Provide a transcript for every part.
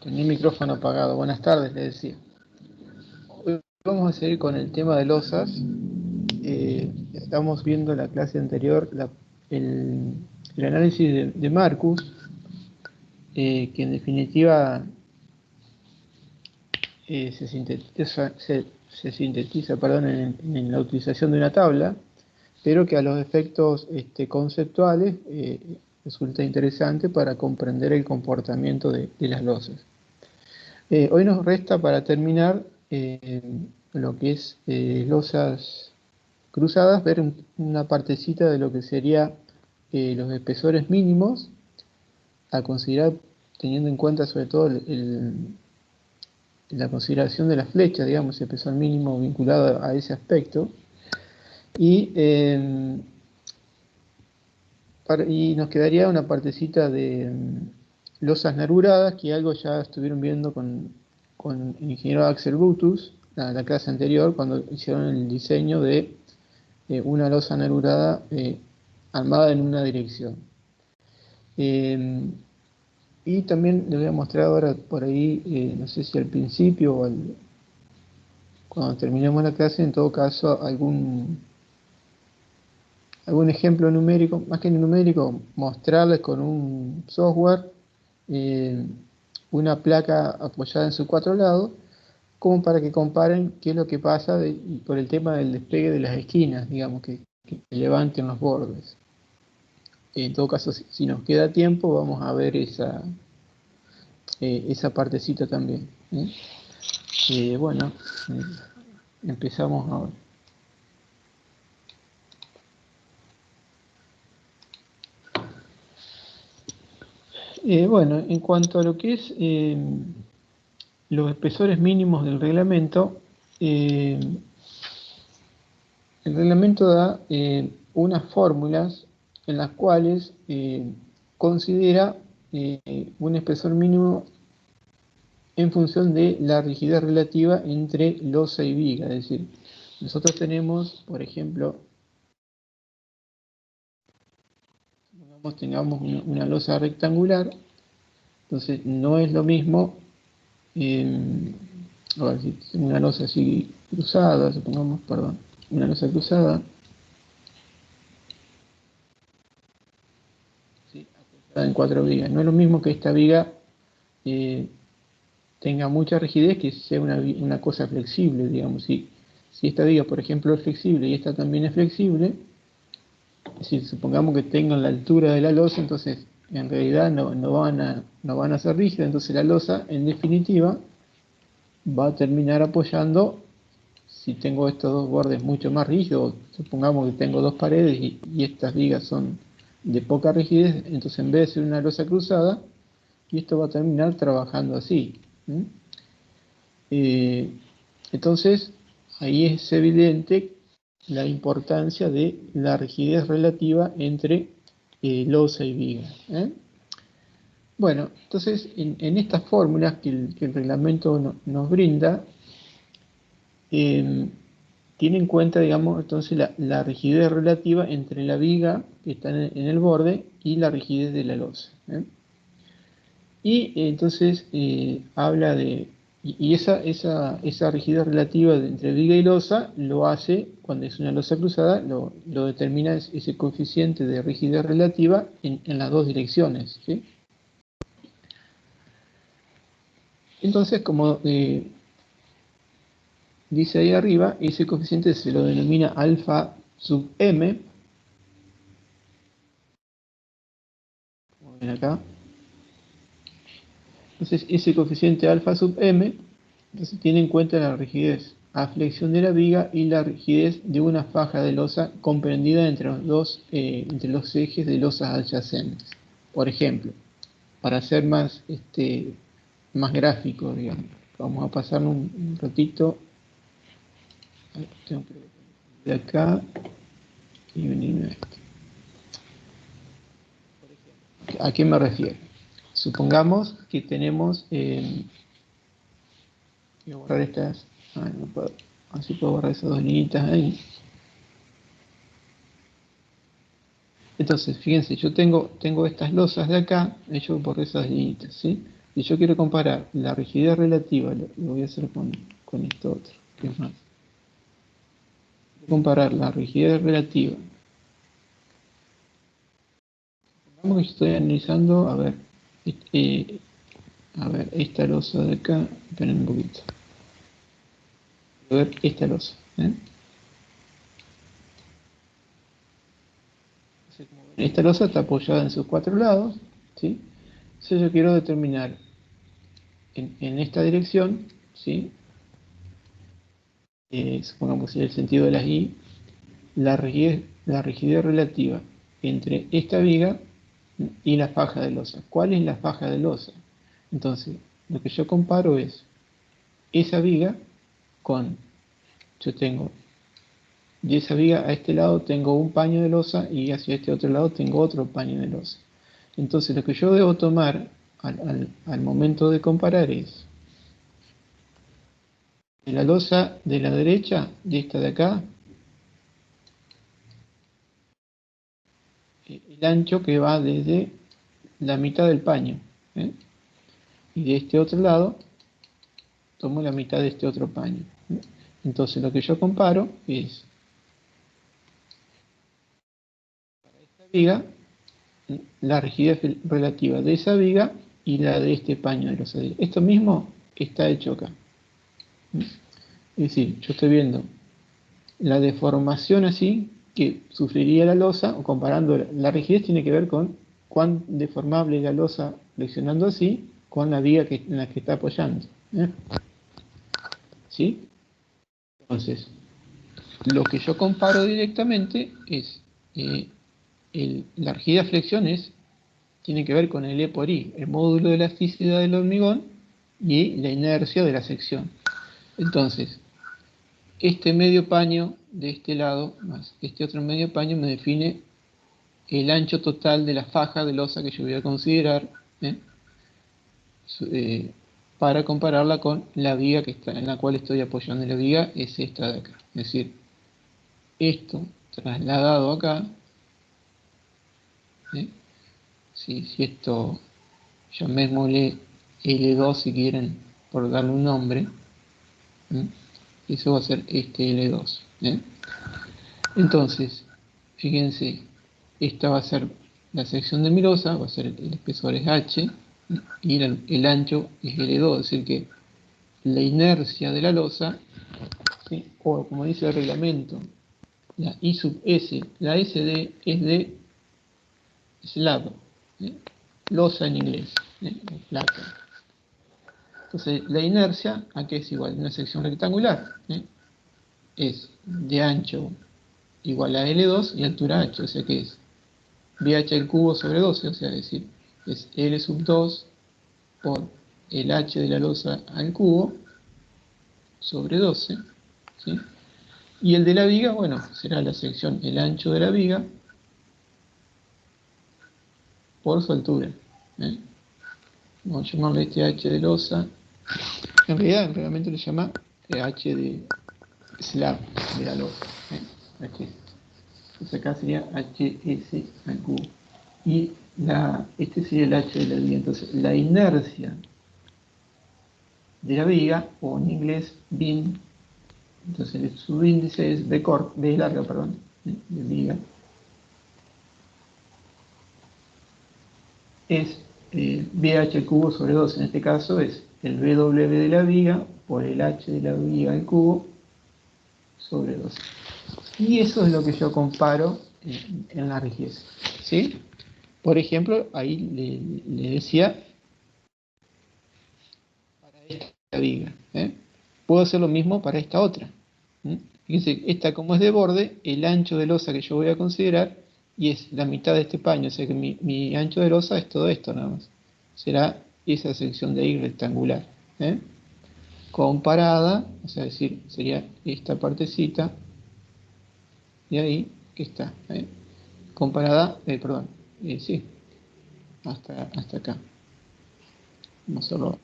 Tenía el micrófono apagado. Buenas tardes, le decía. Hoy vamos a seguir con el tema de losas. Estamos viendo la clase anterior el análisis de Marcus, que en definitiva se sintetiza en la utilización de una tabla, pero que a los efectos conceptuales resulta interesante para comprender el comportamiento de las losas. Hoy nos resta para terminar lo que es losas cruzadas, ver una partecita de lo que sería los espesores mínimos a considerar, teniendo en cuenta sobre todo la consideración de las flechas, digamos, el espesor mínimo vinculado a ese aspecto. Y nos quedaría una partecita de losas nervuradas, que algo ya estuvieron viendo con el ingeniero Axel Brutus, la clase anterior, cuando hicieron el diseño de una losa nervurada armada en una dirección. Y también les voy a mostrar ahora por ahí, no sé si al principio o cuando terminemos la clase, en todo caso, algún ejemplo numérico, más que numérico, mostrarles con un software una placa apoyada en sus 4 lados, como para que comparen qué es lo que pasa por el tema del despegue de las esquinas, digamos, que levanten los bordes. En todo caso, si nos queda tiempo, vamos a ver esa partecita también. Bueno, empezamos ahora. Bueno, en cuanto a lo que es los espesores mínimos del reglamento, el reglamento da unas fórmulas en las cuales considera un espesor mínimo en función de la rigidez relativa entre losa y viga. Es decir, nosotros tenemos, por ejemplo, tengamos una losa rectangular, entonces no es lo mismo, a ver, si tengo una losa así cruzada, supongamos, perdón, una losa cruzada, ¿sí? Apoyada en 4 vigas, no es lo mismo que esta viga tenga mucha rigidez, que sea una cosa flexible, digamos. Si esta viga, por ejemplo, es flexible y esta también es flexible, es decir, supongamos que tengan la altura de la losa, entonces en realidad no van a ser rígidas, entonces la losa, en definitiva, va a terminar apoyando, si tengo estos dos bordes mucho más rígidos, supongamos que tengo 2 paredes y estas vigas son de poca rigidez, entonces en vez de ser una losa cruzada, y esto va a terminar trabajando así. Entonces, ahí es evidente la importancia de la rigidez relativa entre losa y viga. Bueno, entonces en estas fórmulas que el reglamento nos brinda, tiene en cuenta, digamos, entonces la rigidez relativa entre la viga que está en el borde y la rigidez de la losa. Y entonces habla de, y esa rigidez relativa entre viga y losa lo hace, cuando es una losa cruzada, lo determina ese coeficiente de rigidez relativa en las dos direcciones, ¿sí? Entonces, como dice ahí arriba, ese coeficiente se lo denomina alfa sub m, como ven acá. Entonces, ese coeficiente alfa sub m, entonces tiene en cuenta la rigidez a flexión de la viga y la rigidez de una faja de losa comprendida entre los ejes de losas adyacentes. Por ejemplo, para ser más gráfico, digamos, vamos a pasar un ratito de acá y venirme a esto. ¿A qué me refiero? Supongamos que tenemos, voy a borrar estas, no puedo, así puedo borrar esas dos líneas ahí. Entonces, fíjense, yo tengo estas losas de acá, yo borré esas líneas, ¿sí? Si yo quiero comparar la rigidez relativa, lo voy a hacer con esto otro, que es más. Comparar la rigidez relativa. Supongamos que estoy analizando, a ver, esta losa de acá, esperen un poquito. A ver, esta losa. Esta losa está apoyada en sus 4 lados, ¿sí? Entonces yo quiero determinar en esta dirección, ¿sí? Supongamos que el sentido de las I, la rigidez relativa entre esta viga y la faja de losa. ¿Cuál es la faja de losa? Entonces, lo que yo comparo es esa viga con, yo tengo, de esa viga a este lado tengo un paño de losa y hacia este otro lado tengo otro paño de losa. Entonces, lo que yo debo tomar al momento de comparar es de la losa de la derecha, de esta de acá, el ancho que va desde la mitad del paño. Y de este otro lado, tomo la mitad de este otro paño. Entonces lo que yo comparo es para esta viga, la rigidez relativa de esa viga y la de este paño de losa. Esto mismo está hecho acá. Es decir, yo estoy viendo la deformación así que sufriría la losa, o comparando la rigidez tiene que ver con cuán deformable es la losa flexionando así con la viga en la que está apoyando. ¿Sí? Entonces, lo que yo comparo directamente es la rigidez flexión tiene que ver con el E por I, el módulo de elasticidad del hormigón y la inercia de la sección. Entonces, este medio paño de este lado más este otro medio paño me define el ancho total de la faja de losa que yo voy a considerar para compararla con la viga que está, en la cual estoy apoyando. La viga es esta de acá. Es decir, esto trasladado acá, si esto llamémosle L2 si quieren, por darle un nombre, eso va a ser este L2. Entonces, fíjense, esta va a ser la sección de mi losa, va a ser el espesor es H y el ancho es L2, es decir que la inercia de la losa, ¿sí? O como dice el reglamento, la I sub S, la SD es de slab, losa en inglés, placa. Entonces, la inercia, ¿a qué es igual? Una sección rectangular, es de ancho igual a L2 y altura H, o sea que es BH al cubo sobre 12, o sea, es decir, es L sub 2 por el H de la losa al cubo sobre 12, ¿sí? Y el de la viga, bueno, será la sección, el ancho de la viga por su altura. Vamos a llamarle este H de losa. En realidad, realmente le llama H de slab de la losa. H. Entonces acá sería HS al cubo. Y este sería el H de la viga. Entonces, la inercia de la viga, o en inglés bin, entonces su índice es B larga, perdón, de viga, es BH al cubo sobre 2, en este caso es el BW de la viga por el H de la viga al cubo sobre 2. Y eso es lo que yo comparo en la rigidez. ¿Sí? Por ejemplo, ahí le decía para esta viga. Puedo hacer lo mismo para esta otra. Fíjense, esta como es de borde, el ancho de losa que yo voy a considerar, y es la mitad de este paño, o sea que mi ancho de losa es todo esto nada más. Será esa sección de ahí rectangular. Comparada, o sea, decir, sería esta partecita de ahí que está. Comparada, perdón, sí, hasta acá. Vamos a hacerlo.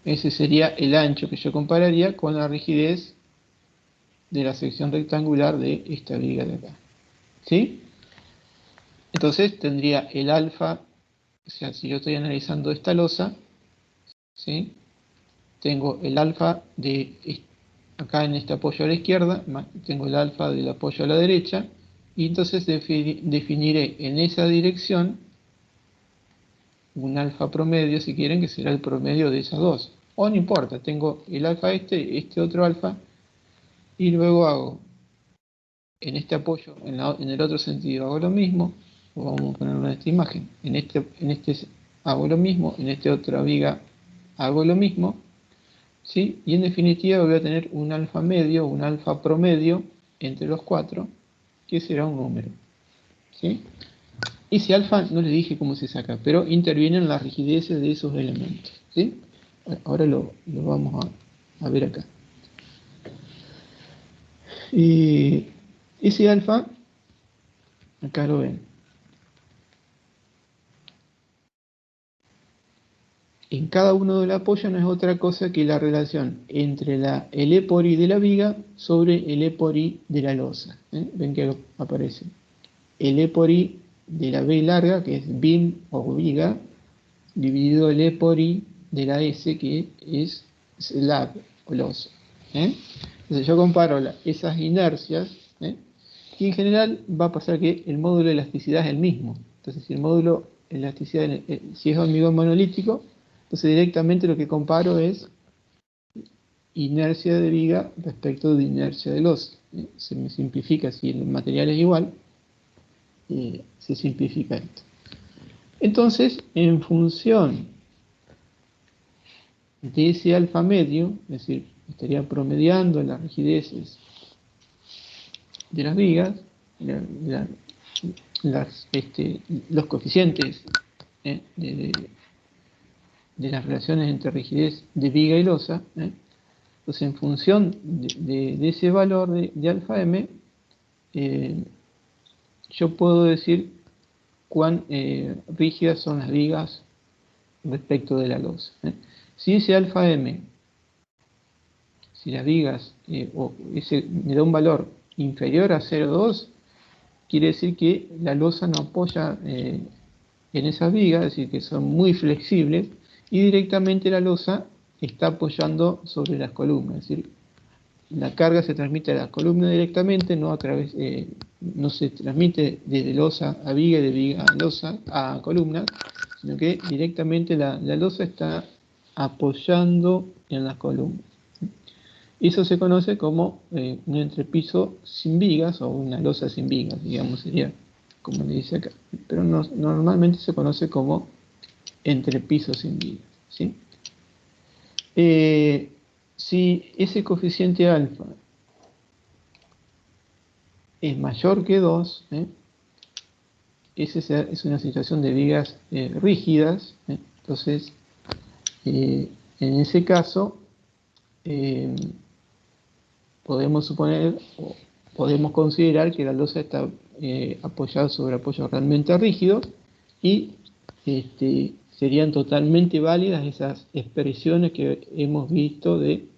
Ese sería el ancho que yo compararía con la rigidez de la sección rectangular de esta viga de acá. ¿Sí? Entonces tendría el alfa, o sea, si yo estoy analizando esta losa, ¿sí? Tengo el alfa de acá en este apoyo a la izquierda, tengo el alfa del apoyo a la derecha, y entonces definiré en esa dirección un alfa promedio, si quieren, que será el promedio de esas dos. O no importa, tengo el alfa este otro alfa, y luego hago en este apoyo, en el otro sentido hago lo mismo, o vamos a ponerlo en esta imagen, en este hago lo mismo, en esta otra viga hago lo mismo, ¿sí? Y en definitiva voy a tener un alfa medio, un alfa promedio entre los cuatro, que será un número, ¿sí? Ese alfa no les dije cómo se saca, pero intervienen las rigideces de esos elementos, ¿sí? Ahora lo vamos a ver acá. Y ese alfa, acá lo ven. En cada uno del apoyo no es otra cosa que la relación entre el E por I de la viga sobre el E por I de la losa. Ven que aparece el E por I de la B larga, que es BIM o viga, dividido el E por I de la S, que es slab o losa. Entonces yo comparo esas inercias, y en general va a pasar que el módulo de elasticidad es el mismo. Entonces si el módulo de elasticidad, si es hormigón monolítico, entonces directamente lo que comparo es inercia de viga respecto de inercia de losa. Se me simplifica, si el material es igual, se simplifica esto. Entonces, en función de ese alfa medio, es decir, estaría promediando las rigideces de las vigas, los coeficientes de las relaciones entre rigidez de viga y losa. Entonces, en función de ese valor de alfa m, yo puedo decir cuán rígidas son las vigas respecto de la losa. Si ese alfa m, si las vigas, me da un valor inferior a 0,2, quiere decir que la losa no apoya en esas vigas, es decir, que son muy flexibles, y directamente la losa está apoyando sobre las columnas, es decir, la carga se transmite a la columna directamente, no se transmite desde losa a viga y de viga a losa a columna, sino que directamente la losa está apoyando en las columnas. Eso se conoce como un entrepiso sin vigas o una losa sin vigas, digamos, sería como le dice acá. Pero normalmente se conoce como entrepiso sin vigas, ¿sí? Si ese coeficiente alfa es mayor que 2, esa es una situación de vigas rígidas, entonces en ese caso podemos suponer o podemos considerar que la losa está apoyada sobre apoyos realmente rígidos y serían totalmente válidas esas expresiones que hemos visto de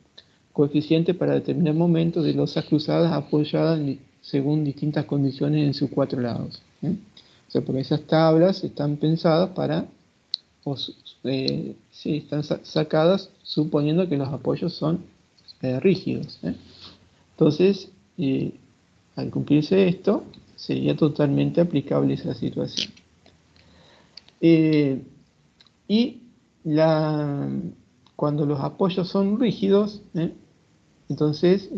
coeficiente para determinar momentos de losas cruzadas apoyadas según distintas condiciones en sus cuatro lados. O sea, porque esas tablas están pensadas para, sí, están sacadas suponiendo que los apoyos son rígidos. Entonces, al cumplirse esto, sería totalmente aplicable esa situación. Y cuando los apoyos son rígidos, entonces,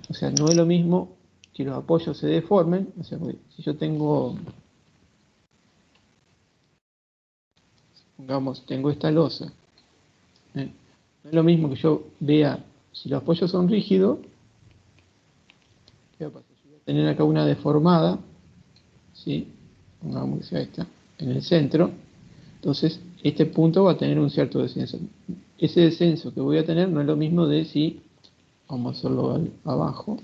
o sea, no es lo mismo que los apoyos se deformen. O sea, si yo tengo, digamos, tengo esta losa, no es lo mismo que yo vea, si los apoyos son rígidos, ¿qué va a pasar? Yo voy a tener acá una deformada, ¿sí? Pongamos que sea esta, en el centro. Entonces, este punto va a tener un cierto descenso. Ese descenso que voy a tener no es lo mismo de si, vamos a hacerlo abajo,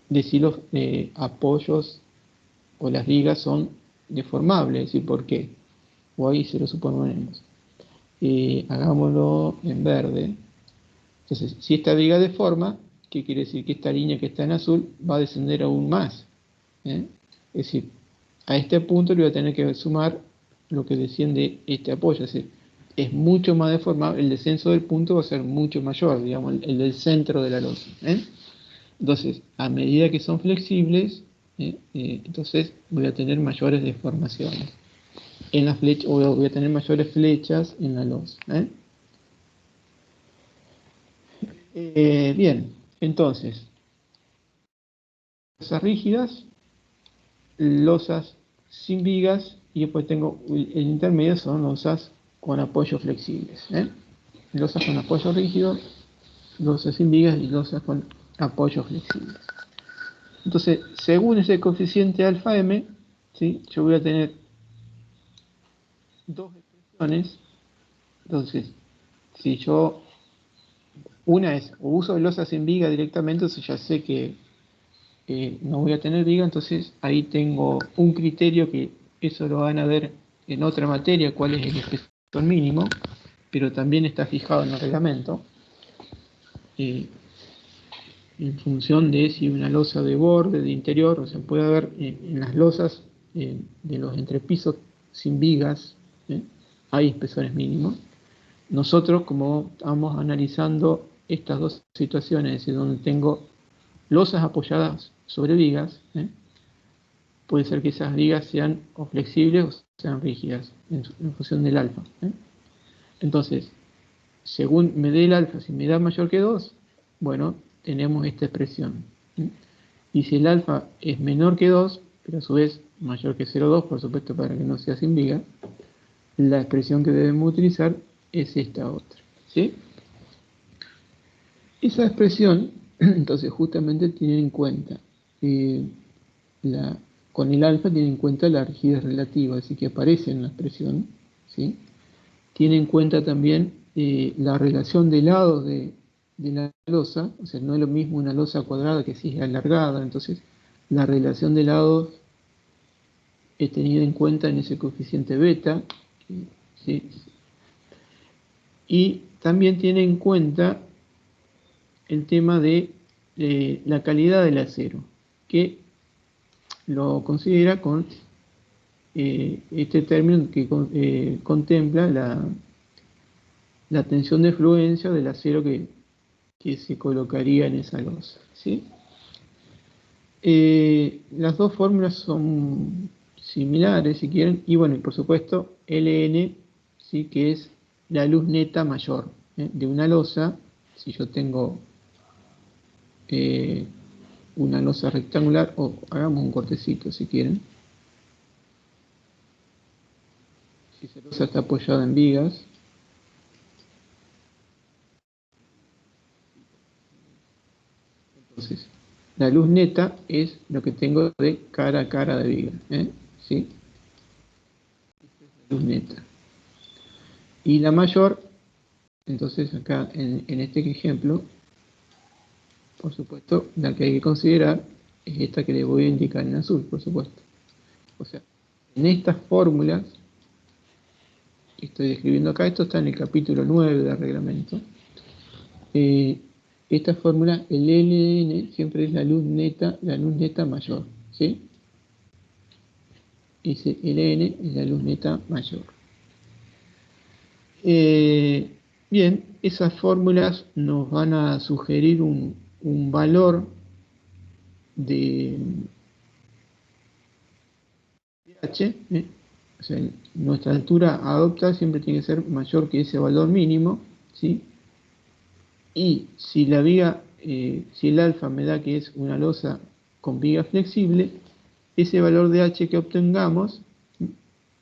de si los apoyos o las vigas son deformables, es decir, ¿por qué? O ahí se lo suponemos. Hagámoslo en verde. Entonces, si esta viga deforma, ¿qué quiere decir? Que esta línea que está en azul va a descender aún más. Es decir, a este punto le voy a tener que sumar lo que desciende este apoyo. Es decir, es mucho más deformado, el descenso del punto va a ser mucho mayor, digamos, el del centro de la losa. Entonces, a medida que son flexibles, entonces voy a tener mayores deformaciones. En la flecha, o voy a tener mayores flechas en la losa. Bien, entonces, losas rígidas, losas sin vigas, y después tengo el intermedio, son losas con apoyos flexibles. Losas con apoyo rígido, losas sin vigas y losas con apoyos flexibles. Entonces, según ese coeficiente alfa m, ¿sí? Yo voy a tener dos expresiones. Entonces, si yo, una es, o uso losas sin viga directamente, entonces ya sé que no voy a tener viga, entonces ahí tengo un criterio que eso lo van a ver en otra materia, cuál es el espesor mínimo, pero también está fijado en el reglamento, en función de si una losa de borde, de interior, o sea, puede haber en las losas de los entrepisos sin vigas, hay espesores mínimos. Nosotros, como estamos analizando estas dos situaciones, es decir, donde tengo losas apoyadas sobre vigas, puede ser que esas vigas sean o flexibles o sean rígidas en función del alfa. Entonces, según me dé el alfa, si me da mayor que 2, bueno, tenemos esta expresión. Y si el alfa es menor que 2, pero a su vez mayor que 0,2, por supuesto para que no sea sin viga, la expresión que debemos utilizar es esta otra. ¿Sí? Esa expresión, entonces, justamente tiene en cuenta con el alfa tiene en cuenta la rigidez relativa, así que aparece en la expresión, ¿sí? Tiene en cuenta también la relación de lados de la losa, o sea, no es lo mismo una losa cuadrada que si es alargada, entonces la relación de lados es tenida en cuenta en ese coeficiente beta, ¿sí? Y también tiene en cuenta el tema de la calidad del acero, que lo considera con este término que contempla la tensión de fluencia del acero que se colocaría en esa losa. ¿Sí? Las dos fórmulas son similares, si quieren, y bueno, y por supuesto, Ln, ¿sí? Que es la luz neta mayor de una losa. Si yo tengo una losa rectangular, o hagamos un cortecito si quieren. Si esa losa está apoyada en vigas, entonces la luz neta es lo que tengo de cara a cara de viga. ¿Sí? Esta es la luz neta. Y la mayor, entonces acá en este ejemplo, por supuesto, la que hay que considerar es esta que les voy a indicar en azul, por supuesto. O sea, en estas fórmulas que estoy describiendo acá, esto está en el capítulo 9 del reglamento, esta fórmula, el Ln siempre es la luz neta mayor, ¿sí? Ese Ln es la luz neta mayor. Bien, esas fórmulas nos van a sugerir un valor de h, o sea, nuestra altura a adoptar siempre tiene que ser mayor que ese valor mínimo, ¿sí? Y si la viga, si el alfa me da que es una losa con viga flexible, ese valor de h que obtengamos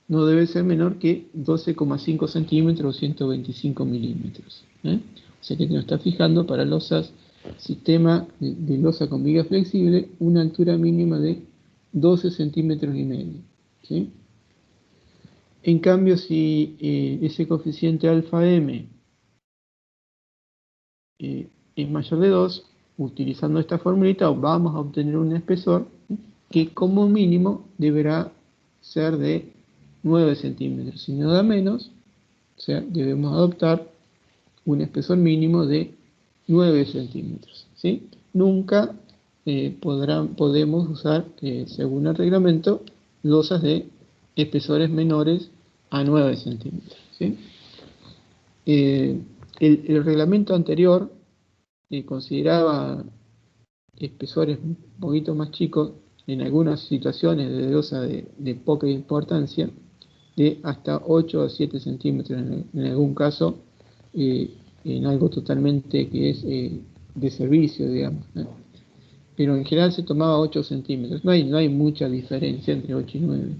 no debe ser menor que 12,5 centímetros o 125 milímetros. O sea que nos está fijando para losas, sistema de losa con viga flexible, una altura mínima de 12 centímetros y medio. ¿Sí? En cambio, si ese coeficiente alfa m es mayor de 2, utilizando esta formulita vamos a obtener un espesor que como mínimo deberá ser de 9 centímetros. Si no da menos, o sea, debemos adoptar un espesor mínimo de 9 centímetros. ¿Sí? Nunca podemos usar, según el reglamento, losas de espesores menores a 9 centímetros. ¿Sí? El reglamento anterior consideraba espesores un poquito más chicos en algunas situaciones de losa de poca importancia, de hasta 8 o 7 centímetros en algún caso, en algo totalmente que es de servicio, digamos, ¿no? Pero en general se tomaba 8 centímetros. No hay mucha diferencia entre 8 y 9.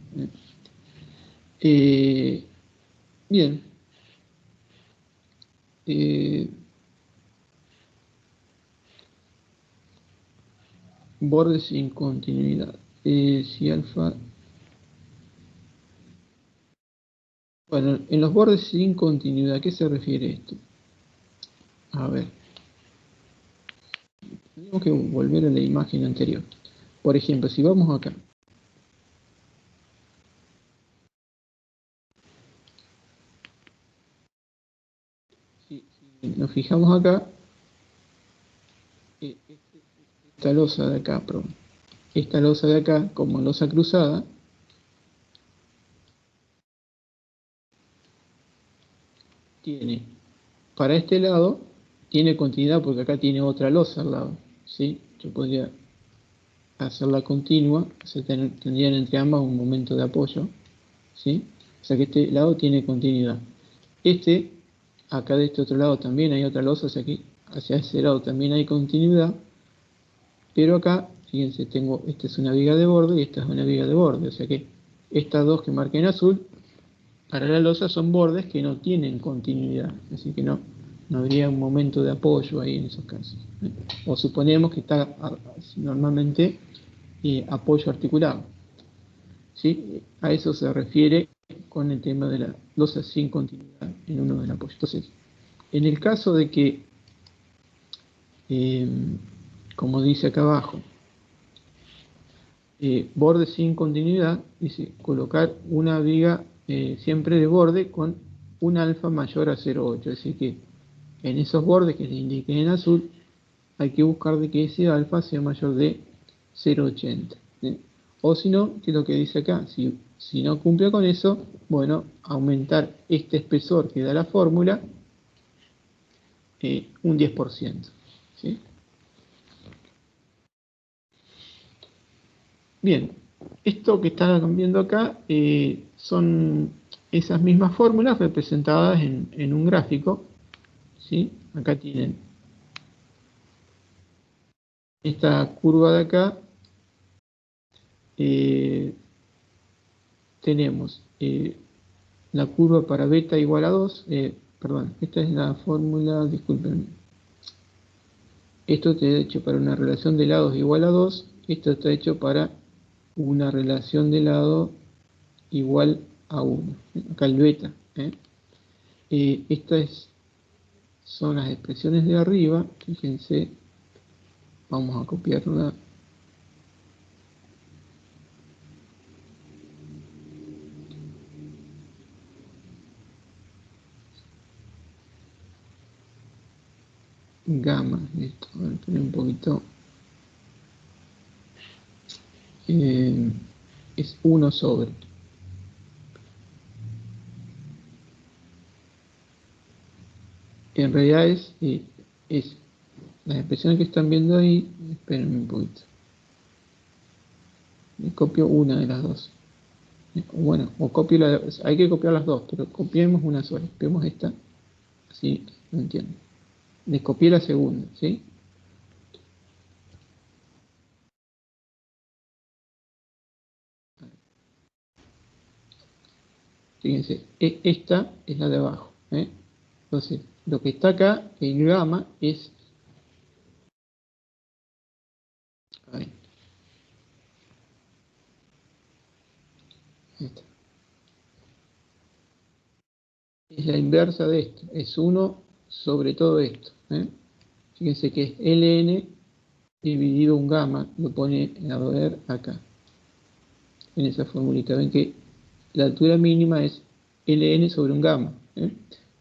Bien. Bordes sin continuidad. Si alfa... Bueno, en los bordes sin continuidad, ¿a qué se refiere esto? A ver. Tenemos que volver a la imagen anterior. Por ejemplo, si vamos acá. Si nos fijamos acá, esta losa de acá, perdón. Esta losa de acá, como losa cruzada, tiene, para este lado, tiene continuidad porque acá tiene otra losa al lado, ¿sí? Yo podría hacerla continua, tendrían entre ambas un momento de apoyo, ¿sí? O sea que este lado tiene continuidad. Acá de este otro lado también hay otra losa, o sea que hacia ese lado también hay continuidad, pero acá, fíjense, esta es una viga de borde y esta es una viga de borde, o sea que estas dos que marqué en azul, para la losa son bordes que no tienen continuidad, así que no habría un momento de apoyo ahí en esos casos. O suponemos que está normalmente apoyo articulado. ¿Sí? A eso se refiere con el tema de la losa sin continuidad en uno del apoyo. Entonces, en el caso de que, como dice acá abajo, borde sin continuidad, dice colocar una viga siempre de borde con un alfa mayor a 0,8. Es decir que en esos bordes que le indiquen en azul, hay que buscar de que ese alfa sea mayor de 0,80. O si no, que es lo que dice acá, si no cumple con eso, bueno, aumentar este espesor que da la fórmula un 10%. ¿Sí? Bien, esto que están viendo acá son esas mismas fórmulas representadas en un gráfico. ¿Sí? Acá tienen esta curva de acá. Tenemos la curva para beta igual a 2. Perdón, esta es la fórmula, disculpen. Esto está hecho para una relación de lados igual a 2. Esto está hecho para una relación de lado igual a 1. Acá el beta. Estas son las expresiones de arriba. Fíjense, vamos a copiarla. Gamma, listo, a ver, poner un poquito. Es 1 sobre. En realidad es las expresiones que están viendo ahí. Espérenme un poquito. Me copio una de las dos. Bueno, o copio hay que copiar las dos, pero copiemos una sola. Copiemos esta, así no entiendo. Les copié la segunda, ¿sí? Fíjense, esta es la de abajo. Entonces, lo que está acá, el gamma, es... Ahí. Esta. Es la inversa de esto. Es 1 sobre todo esto. Fíjense que es ln dividido un gamma. Lo pone a ver acá. En esa formulita. Ven que la altura mínima es ln sobre un gamma. Es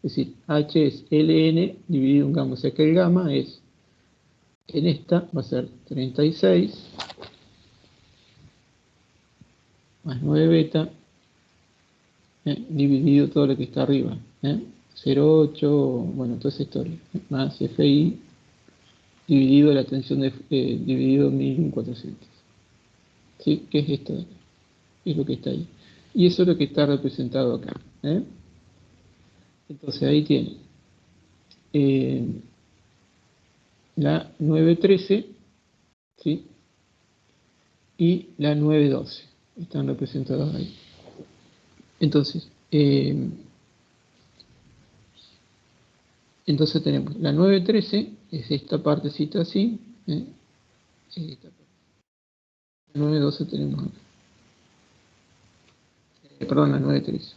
decir, h es ln dividido un gamma. O sea que el gamma es, en esta va a ser 36 más 9 beta, dividido todo lo que está arriba, 0,8, bueno, toda esa historia, más FI dividido la tensión dividido 1400. ¿Sí? ¿Qué es esto de acá? Es lo que está ahí. Y eso es lo que está representado acá. Entonces ahí tiene la 913, ¿sí? Y la 912. Están representados ahí. Entonces, tenemos la 913, es esta partecita así. Es esta parte. La 912 tenemos acá. Perdón, la 913.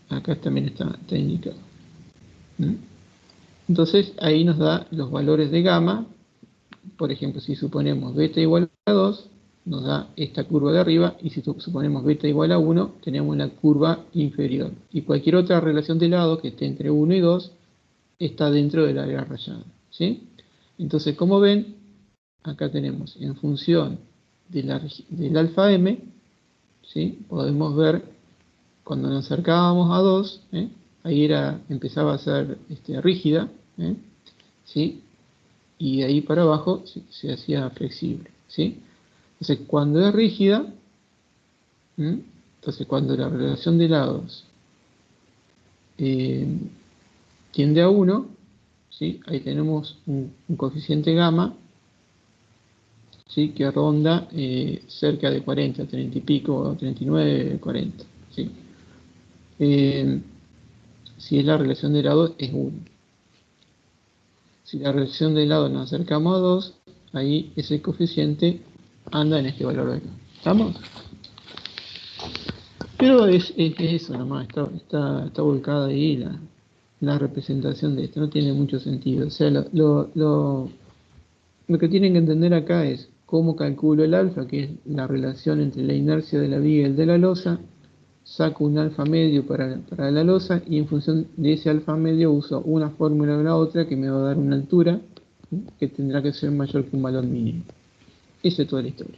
Acá también está indicado. Entonces ahí nos da los valores de gamma. Por ejemplo, si suponemos beta igual a 2, nos da esta curva de arriba, y si suponemos beta igual a 1, tenemos la curva inferior. Y cualquier otra relación de lado que esté entre 1 y 2 está dentro del área rayada. ¿Sí? Entonces, como ven, acá tenemos en función del alfa m, ¿sí? Podemos ver cuando nos acercábamos a 2, ahí empezaba a ser rígida, ¿sí? Y de ahí para abajo se hacía flexible, ¿sí? Entonces, cuando es rígida, entonces cuando la relación de lados tiende a 1, ¿sí? Ahí tenemos un coeficiente gamma, ¿sí? Que ronda cerca de 40, 30 y pico, 39, 40, ¿sí? Si la relación de lados es 1. Si la relación de lado nos acercamos a 2, ahí ese coeficiente anda en este valor de acá. ¿Estamos? Pero es eso nomás, está volcada ahí la representación de esto, no tiene mucho sentido. O sea, lo que tienen que entender acá es cómo calculo el alfa, que es la relación entre la inercia de la viga y el de la losa, saco un alfa medio para la losa, y en función de ese alfa medio uso una fórmula o la otra que me va a dar una altura que tendrá que ser mayor que un valor mínimo. Esa es toda la historia.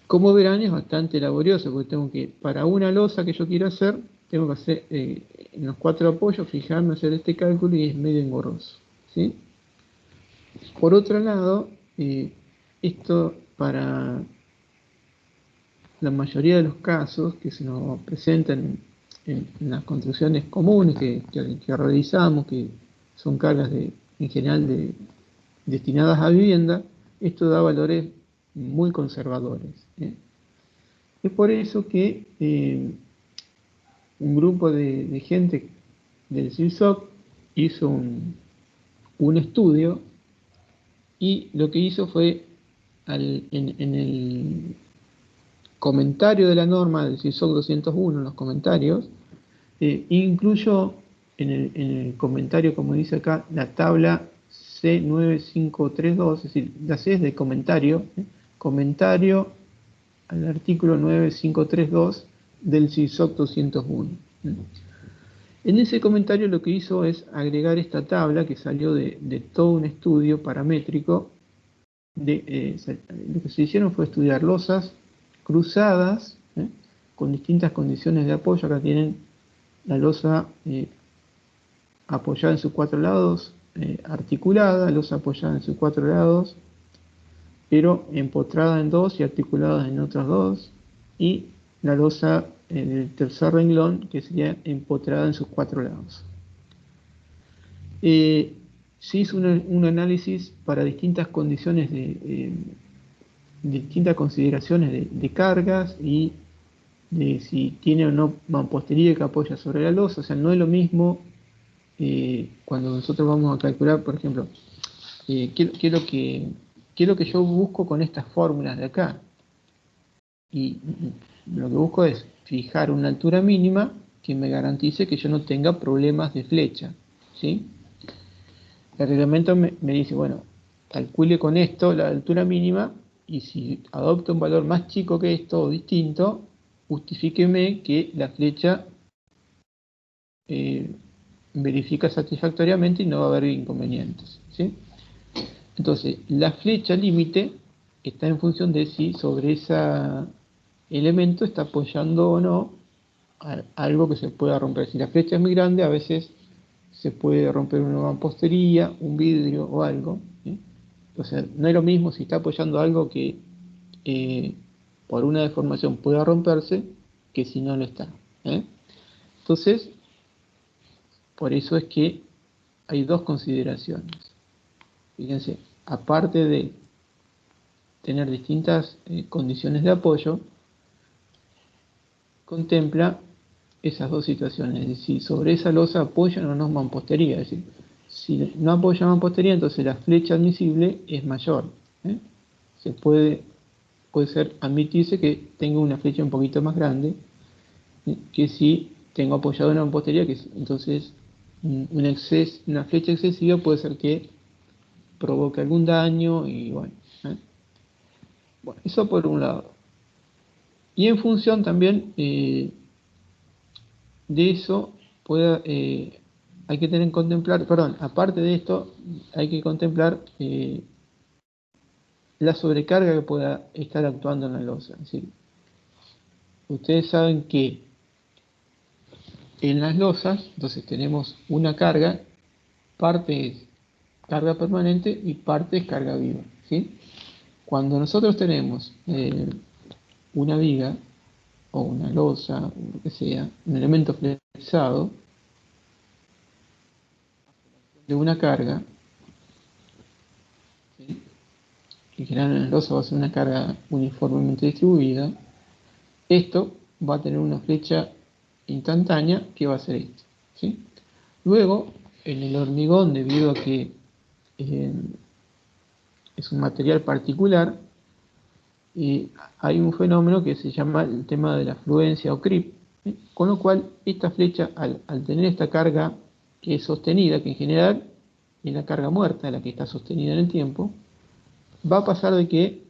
Como verán, es bastante laborioso, porque tengo que, para una losa que yo quiero hacer, tengo que hacer en los 4 apoyos, fijarme, hacer este cálculo, y es medio engorroso, ¿sí? Por otro lado, esto para la mayoría de los casos que se nos presentan en las construcciones comunes que realizamos, que son cargas en general destinadas a vivienda, esto da valores muy conservadores. Es por eso que un grupo de gente del CIRSOC hizo un estudio, y lo que hizo fue en el comentario de la norma del CIRSOC 201, en los comentarios, incluyó en el comentario, como dice acá, la tabla C9532, es decir, la C es de comentario, comentario al artículo 9532 del CIRSOC 201. En ese comentario lo que hizo es agregar esta tabla que salió de todo un estudio paramétrico. Lo que se hicieron fue estudiar losas cruzadas, con distintas condiciones de apoyo. Acá tienen la losa apoyada en sus 4 lados, articulada, losa apoyada en sus 4 lados, pero empotrada en 2 y articulada en otras 2, y la losa en el tercer renglón, que sería empotrada en sus 4 lados. Se hizo un análisis para distintas condiciones distintas consideraciones de cargas, y de si tiene o no mampostería que apoya sobre la losa. O sea, no es lo mismo cuando nosotros vamos a calcular, por ejemplo, ¿qué es lo que yo busco con estas fórmulas de acá? Y lo que busco es fijar una altura mínima que me garantice que yo no tenga problemas de flecha, ¿sí? El reglamento me dice, bueno, calcule con esto la altura mínima, y si adopta un valor más chico que esto o distinto, justifíqueme que la flecha verifica satisfactoriamente y no va a haber inconvenientes, ¿sí? Entonces, la flecha límite está en función de si sobre ese elemento está apoyando o no algo que se pueda romper. Si la flecha es muy grande, a veces se puede romper una mampostería, un vidrio o algo, ¿sí? O sea, no es lo mismo si está apoyando algo que eh, por una deformación pueda romperse que si no lo está, ¿eh? Entonces, por eso es que hay dos consideraciones. Fíjense, aparte de tener distintas condiciones de apoyo, contempla esas dos situaciones, es decir, sobre esa losa apoyan o no mampostería, es decir, si no apoya mampostería, entonces la flecha admisible es mayor, ¿eh? Se puede ser admitirse que tengo una flecha un poquito más grande, ¿eh? Que si tengo apoyado una mampostería, entonces una flecha excesiva puede ser que provoque algún daño y bueno, ¿eh? Bueno, eso por un lado. Y en función también de eso, hay que tener en contemplar, perdón, aparte de esto, hay que contemplar la sobrecarga que pueda estar actuando en la losa. Es decir, ustedes saben que en las losas, entonces tenemos una carga, parte es carga permanente y parte es carga viva, ¿sí? Cuando nosotros tenemos una viga o una losa, o lo que sea, un elemento flexado de una carga, ¿sí? Que generalmente en la losa va a ser una carga uniformemente distribuida, esto va a tener una flecha instantánea que va a ser esto, ¿sí? Luego, en el hormigón, debido a que eh, es un material particular, hay un fenómeno que se llama el tema de la fluencia o creep, ¿sí? Con lo cual esta flecha, al tener esta carga que es sostenida, que en general es la carga muerta, la que está sostenida en el tiempo, va a pasar de que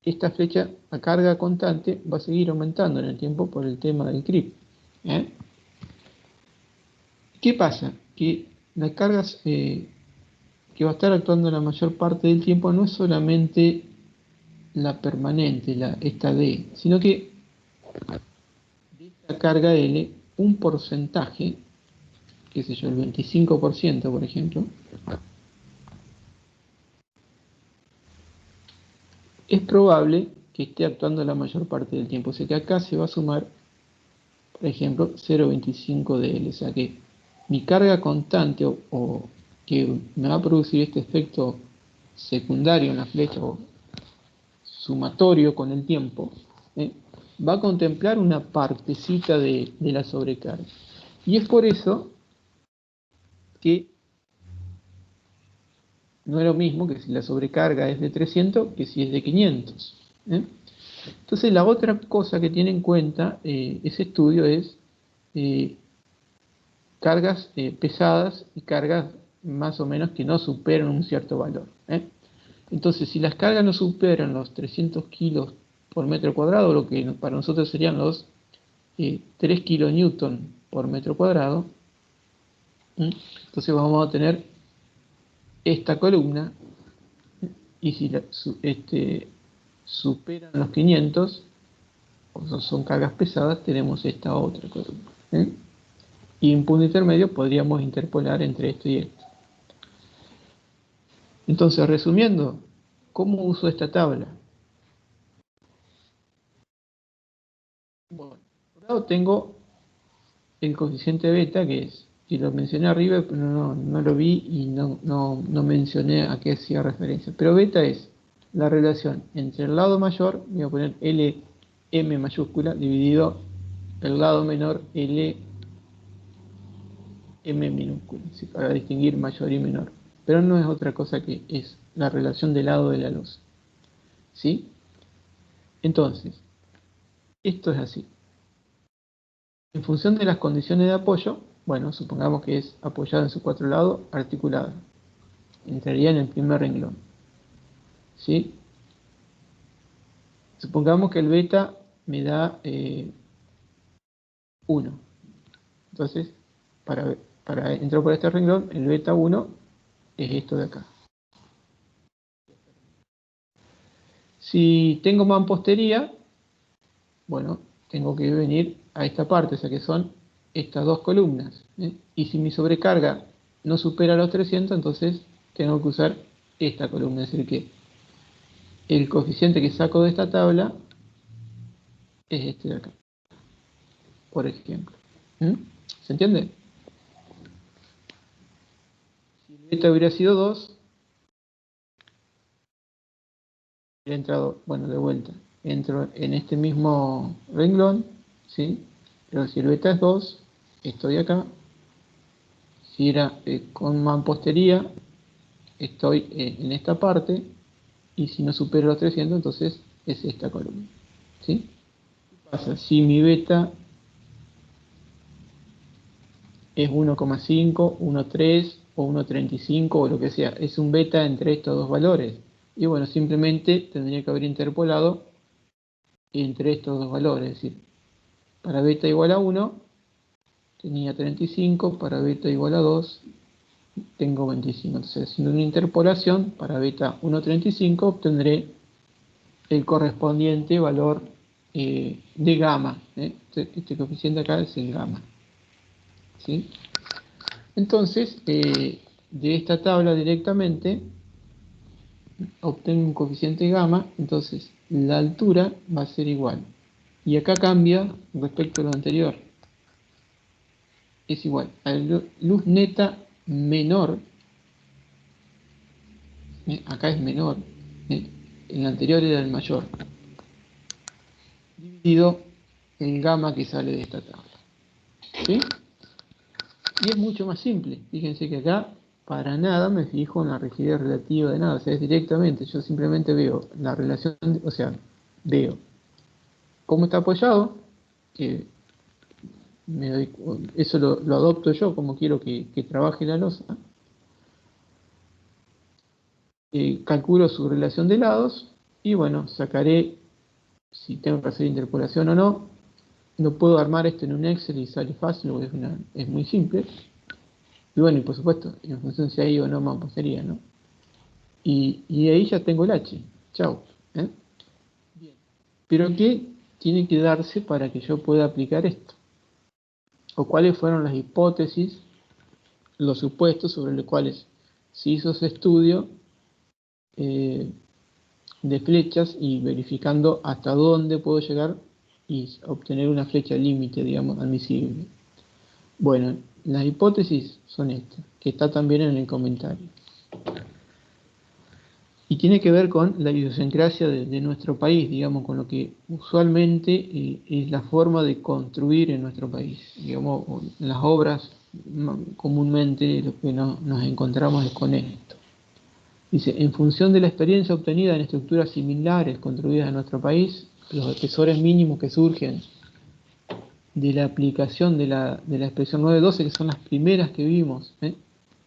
esta flecha a carga constante va a seguir aumentando en el tiempo por el tema del creep, ¿eh? ¿Qué pasa? Que las cargas que va a estar actuando la mayor parte del tiempo no es solamente la permanente, esta D, sino que de esta carga L, un porcentaje, qué sé yo, el 25%, por ejemplo, es probable que esté actuando la mayor parte del tiempo. O sea que acá se va a sumar, por ejemplo, 0,25 de L. O sea que mi carga constante o que me va a producir este efecto secundario en la flecha o sumatorio con el tiempo, ¿eh? Va a contemplar una partecita de la sobrecarga. Y es por eso que no es lo mismo que si la sobrecarga es de 300 que si es de 500, ¿eh? Entonces la otra cosa que tiene en cuenta ese estudio es eh, cargas pesadas y cargas más o menos que no superan un cierto valor, ¿eh? Entonces, si las cargas no superan los 300 kilos por metro cuadrado, lo que para nosotros serían los 3 kilonewton por metro cuadrado, ¿eh? Entonces vamos a tener esta columna, ¿eh? Y si superan los 500, o son cargas pesadas, tenemos esta otra columna, ¿eh? Y en punto intermedio podríamos interpolar entre esto y esto. Entonces, resumiendo, ¿cómo uso esta tabla? Bueno, por un lado tengo el coeficiente beta, que es, y lo mencioné arriba, pero no lo vi y no mencioné a qué hacía referencia. Pero beta es la relación entre el lado mayor, voy a poner LM mayúscula, dividido el lado menor LM minúscula, para distinguir mayor y menor. Pero no es otra cosa que es la relación del lado de la luz, ¿sí? Entonces, esto es así. En función de las condiciones de apoyo, bueno, supongamos que es apoyada en su cuatro lados, articulada. Entraría en el primer renglón, ¿sí? Supongamos que el beta me da 1. Entonces, para entrar por este renglón, el beta 1 es esto de acá. Si tengo mampostería, bueno, tengo que venir a esta parte, o sea que son estas dos columnas. Y si mi sobrecarga no supera los 300, entonces tengo que usar esta columna. Es decir, que el coeficiente que saco de esta tabla es este de acá, por ejemplo. ¿Se entiende? Si el beta hubiera sido 2, hubiera entrado, bueno, de vuelta, entro en este mismo renglón, ¿sí? Pero si el beta es 2, estoy acá. Si era con mampostería, estoy en esta parte. Y si no supero los 300, entonces es esta columna. ¿Sí? ¿Qué pasa? Si mi beta es 1,5, 1,3 o 1,35 o lo que sea, es un beta entre estos dos valores. Y bueno, simplemente tendría que haber interpolado entre estos dos valores. Es decir, para beta igual a 1, tenía 35, para beta igual a 2, tengo 25. Entonces, haciendo una interpolación, para beta 1,35 obtendré el correspondiente valor de gamma. Este coeficiente acá es el gamma. ¿Sí? Entonces, de esta tabla directamente obtengo un coeficiente gamma, entonces la altura va a ser igual. Y acá cambia respecto a lo anterior. Es igual a la luz neta menor, acá es menor, en el anterior era el mayor, dividido el gamma que sale de esta tabla. ¿Sí? Y es mucho más simple. Fíjense que acá para nada me fijo en la rigidez relativa de nada. O sea, es directamente. Yo simplemente veo la relación, o sea, veo cómo está apoyado, que eso lo adopto yo como quiero que trabaje la losa. Calculo su relación de lados y bueno, sacaré si tengo que hacer interpolación o no. No puedo armar esto en un Excel y sale fácil porque es muy simple. Y bueno, y por supuesto, en función si hay o no mampostería, ¿no? Y ahí ya tengo el H. Chao. Bien. Pero ¿qué tiene que darse para que yo pueda aplicar esto? ¿O cuáles fueron las hipótesis, los supuestos sobre los cuales se hizo ese estudio eh, de flechas y verificando hasta dónde puedo llegar y obtener una flecha límite, digamos, admisible? Bueno, las hipótesis son estas, que está también en el comentario. Y tiene que ver con la idiosincrasia de nuestro país, digamos, con lo que usualmente es la forma de construir en nuestro país. Digamos, en las obras comúnmente lo que nos encontramos es con esto. Dice, en función de la experiencia obtenida en estructuras similares construidas en nuestro país, los espesores mínimos que surgen de la aplicación de la expresión 912, que son las primeras que vimos,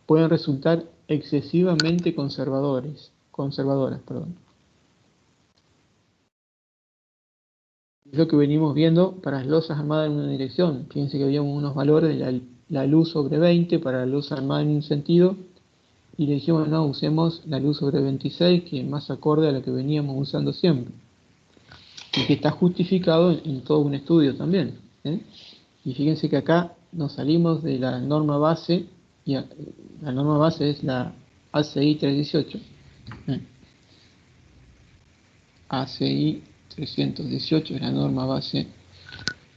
pueden resultar excesivamente conservadoras, perdón. Es lo que venimos viendo para las losas armadas en una dirección. Fíjense que habíamos unos valores de la luz sobre 20 para la luz armada en un sentido, y le dijimos, no, usemos la luz sobre 26, que es más acorde a lo que veníamos usando siempre, y que está justificado en todo un estudio también. Y fíjense que acá nos salimos de la norma base, y la norma base es la ACI 318. ACI 318 es la norma base,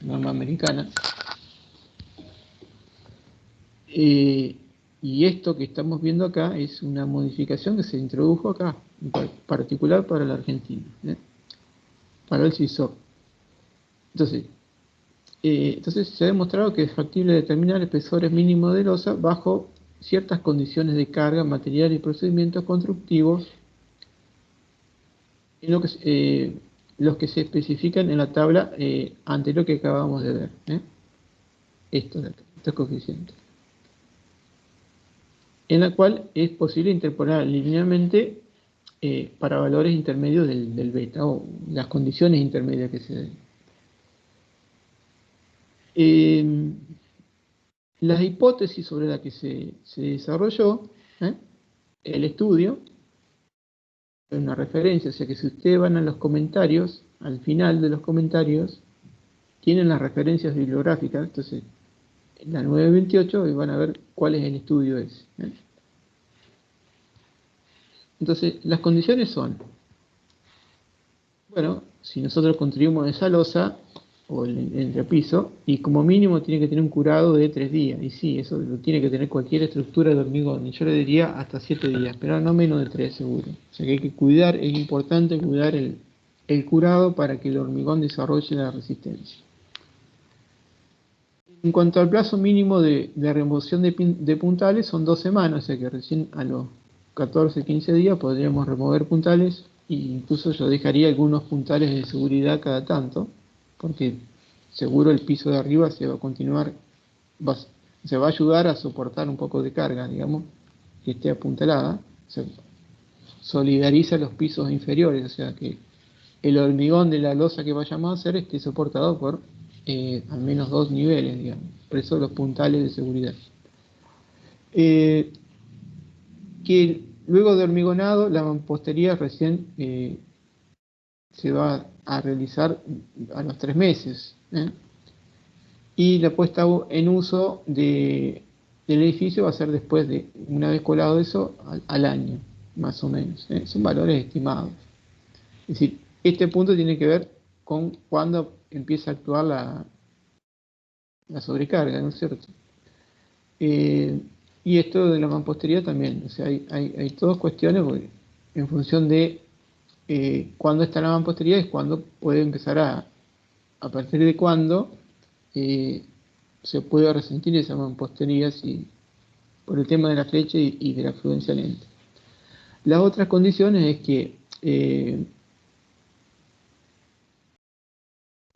norma americana. Y esto que estamos viendo acá es una modificación que se introdujo acá, en particular para la Argentina, para el CISO. Entonces se ha demostrado que es factible determinar espesores mínimos de losa bajo ciertas condiciones de carga, material y procedimientos constructivos, en los que se especifican en la tabla anterior que acabamos de ver. Estos coeficientes. En la cual es posible interpolar linealmente para valores intermedios del beta o las condiciones intermedias que se den. Las hipótesis sobre las que se desarrolló el estudio una referencia, o sea que si ustedes van a los comentarios, al final de los comentarios, tienen las referencias bibliográficas, entonces en la 928 y van a ver cuál es el estudio ese. Entonces, las condiciones son, bueno, si nosotros construimos esa losa o el repiso, y como mínimo tiene que tener un curado de 3 días, y sí, eso lo tiene que tener cualquier estructura de hormigón, y yo le diría hasta 7 días, pero no menos de 3 seguro. O sea que hay que cuidar, es importante cuidar el curado para que el hormigón desarrolle la resistencia. En cuanto al plazo mínimo de remoción de puntales, son 2 semanas, o sea que recién a los 14, 15 días podríamos remover puntales, e incluso yo dejaría algunos puntales de seguridad cada tanto, porque seguro el piso de arriba se va a continuar, se va a ayudar a soportar un poco de carga, digamos, que esté apuntalada, se solidariza los pisos inferiores, o sea que el hormigón de la losa que vayamos a hacer esté soportado por al menos 2 niveles, digamos. Por eso los puntales de seguridad. Que luego de hormigonado, la mampostería recién se va a realizar a los 3 meses. Y la puesta en uso del edificio va a ser después de, una vez colado eso, al año, más o menos. Son valores estimados. Es decir, este punto tiene que ver con cuándo empieza a actuar la sobrecarga, ¿no es cierto? Y esto de la mampostería también, o sea, hay todas cuestiones, porque en función de cuándo está la mampostería es cuándo puede empezar a partir de cuándo se puede resentir esa mampostería por el tema de la flecha y de la fluencia lenta. Las otras condiciones es que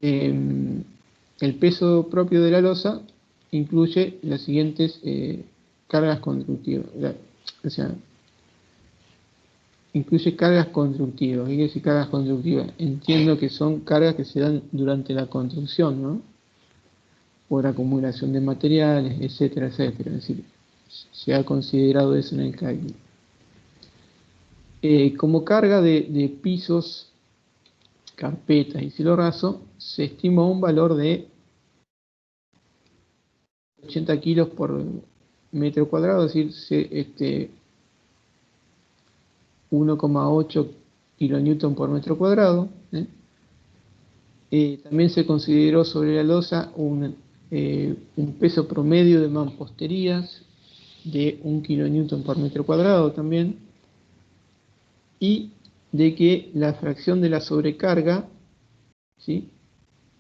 el peso propio de la losa incluye las siguientes cargas constructivas. O sea, incluye cargas constructivas. ¿Qué quiere decir cargas constructivas? Entiendo que son cargas que se dan durante la construcción, ¿no? Por acumulación de materiales, etcétera, etcétera. Es decir, se ha considerado eso en el cálculo. Como carga de pisos, carpetas y cielo raso, se estima un valor de 80 kilos por metro cuadrado, es decir, 1,8 kilonewton por metro cuadrado. También se consideró sobre la losa un peso promedio de mamposterías de 1 kilonewton por metro cuadrado también, y de que la fracción de la sobrecarga, ¿sí?,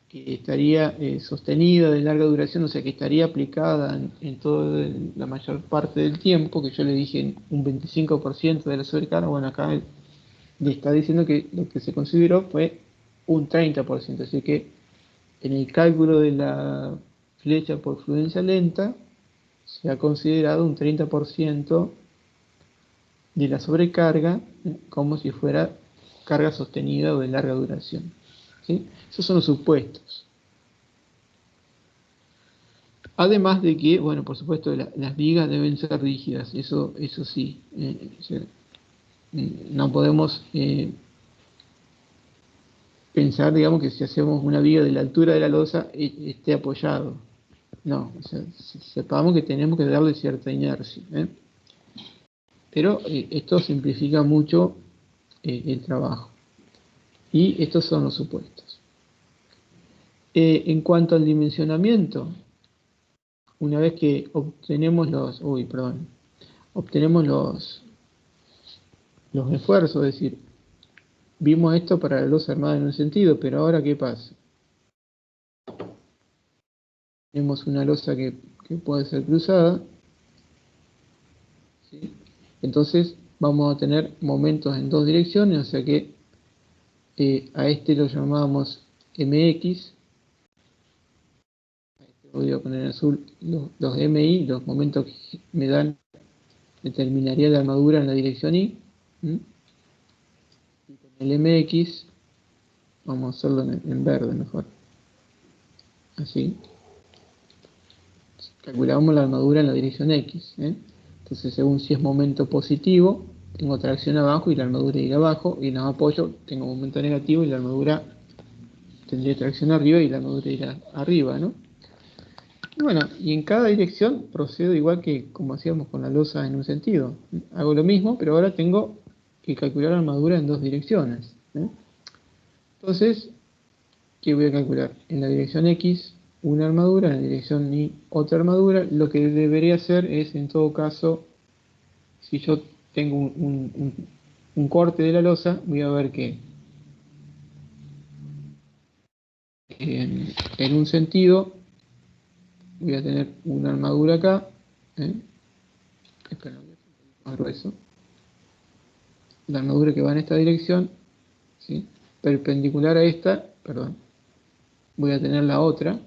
que estaría sostenida de larga duración, o sea que estaría aplicada en toda la mayor parte del tiempo, que yo le dije un 25% de la sobrecarga, bueno, acá le está diciendo que lo que se consideró fue un 30%, así que en el cálculo de la flecha por fluencia lenta se ha considerado un 30% de la sobrecarga como si fuera carga sostenida o de larga duración, ¿sí? Esos son los supuestos. Además de que, bueno, por supuesto, las vigas deben ser rígidas, eso sí. O sea, no podemos pensar, digamos, que si hacemos una viga de la altura de la losa esté apoyado. No, o sea, sepamos que tenemos que darle cierta inercia. Pero esto simplifica mucho el trabajo. Y estos son los supuestos. En cuanto al dimensionamiento, una vez que obtenemos los esfuerzos, es decir, vimos esto para la losa armada en un sentido, pero ahora ¿qué pasa? Tenemos una losa que puede ser cruzada, ¿sí? Entonces vamos a tener momentos en dos direcciones, o sea que a este lo llamamos MX, voy a poner en azul los MI, los momentos que me dan, determinaría la armadura en la dirección I. Y con el MX, vamos a hacerlo en verde mejor. Así. Calculamos la armadura en la dirección X. Entonces, según si es momento positivo, tengo tracción abajo y la armadura irá abajo, y en los apoyos tengo momento negativo y la armadura tendría tracción arriba y la armadura irá arriba, ¿no? Y bueno, y en cada dirección procedo igual que como hacíamos con la losa en un sentido. Hago lo mismo, pero ahora tengo que calcular la armadura en dos direcciones, ¿eh? Entonces, ¿qué voy a calcular? En la dirección X una armadura, en la dirección Y otra armadura. Lo que debería hacer es, en todo caso, si yo tengo un corte de la losa, voy a ver que en un sentido voy a tener una armadura acá, ¿eh? Espera, voy a hacer un poquito más grueso. La armadura que va en esta dirección, ¿sí? Perpendicular a esta, perdón, voy a tener la otra,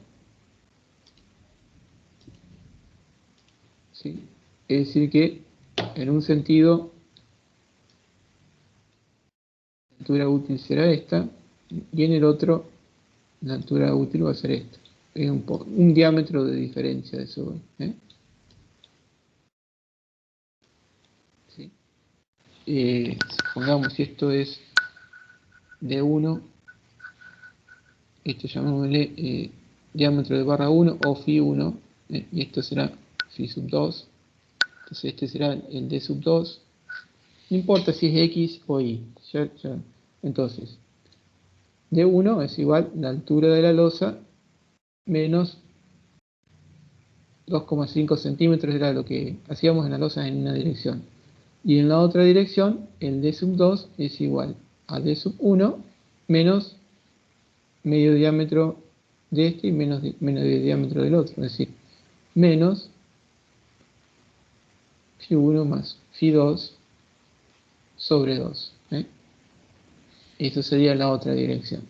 ¿sí? Es decir que en un sentido la altura útil será esta y en el otro la altura útil va a ser esta. Es un diámetro de diferencia de eso, ¿eh? ¿Sí? Supongamos si esto es D1, esto llamémosle diámetro de barra 1 o phi 1, y esto será phi sub 2. Entonces este será el D sub 2. No importa si es X o Y. ¿Ya? Entonces, D1 es igual la altura de la losa menos 2,5 centímetros, era lo que hacíamos en la losa en una dirección. Y en la otra dirección, el D sub 2 es igual a D sub 1 menos medio diámetro de este y menos de diámetro del otro. Es decir, menos phi 1 más phi 2 sobre 2. Eso sería la otra dirección.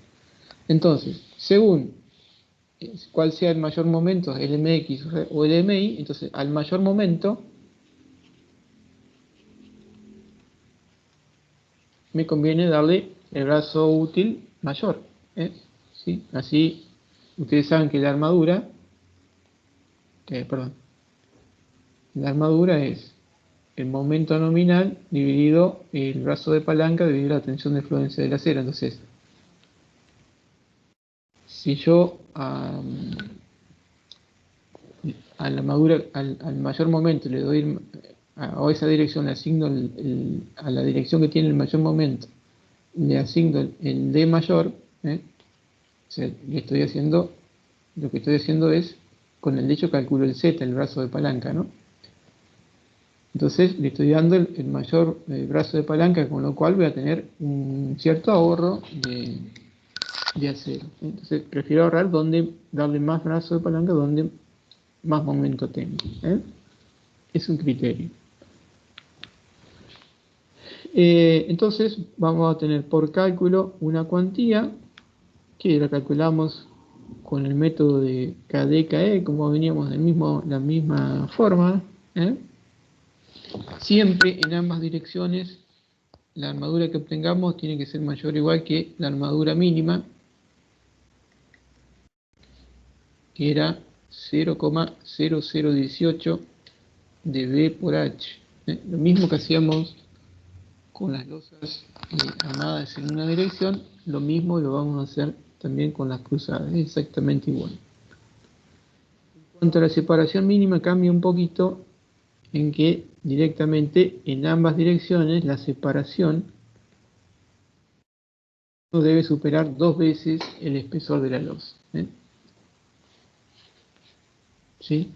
Entonces, según cuál sea el mayor momento, el mx o el mi, entonces al mayor momento me conviene darle el brazo útil mayor, ¿eh? ¿Sí? Así ustedes saben que la armadura es el momento nominal dividido el brazo de palanca dividido la tensión de fluencia de la cera. Entonces, si yo a la armadura, al mayor momento le doy a esa dirección, le asigno a la dirección que tiene el mayor momento, le asigno el D mayor, ¿eh? O sea, lo que estoy haciendo es, con el hecho calculo el Z, el brazo de palanca, ¿no? Entonces le estoy dando el mayor brazo de palanca, con lo cual voy a tener un cierto ahorro de acero. Entonces prefiero ahorrar darle más brazo de palanca donde más momento tengo, ¿eh? Es un criterio. Entonces vamos a tener por cálculo una cuantía que la calculamos con el método de KD-KE, como veníamos de la misma forma, ¿eh? Siempre en ambas direcciones la armadura que obtengamos tiene que ser mayor o igual que la armadura mínima, que era 0,0018 de B por H. Lo mismo que hacíamos con las losas armadas en una dirección, lo mismo lo vamos a hacer también con las cruzadas, es exactamente igual. En cuanto a la separación mínima, cambia un poquito en que directamente en ambas direcciones la separación no debe superar 2 veces el espesor de la losa, ¿eh? ¿Sí?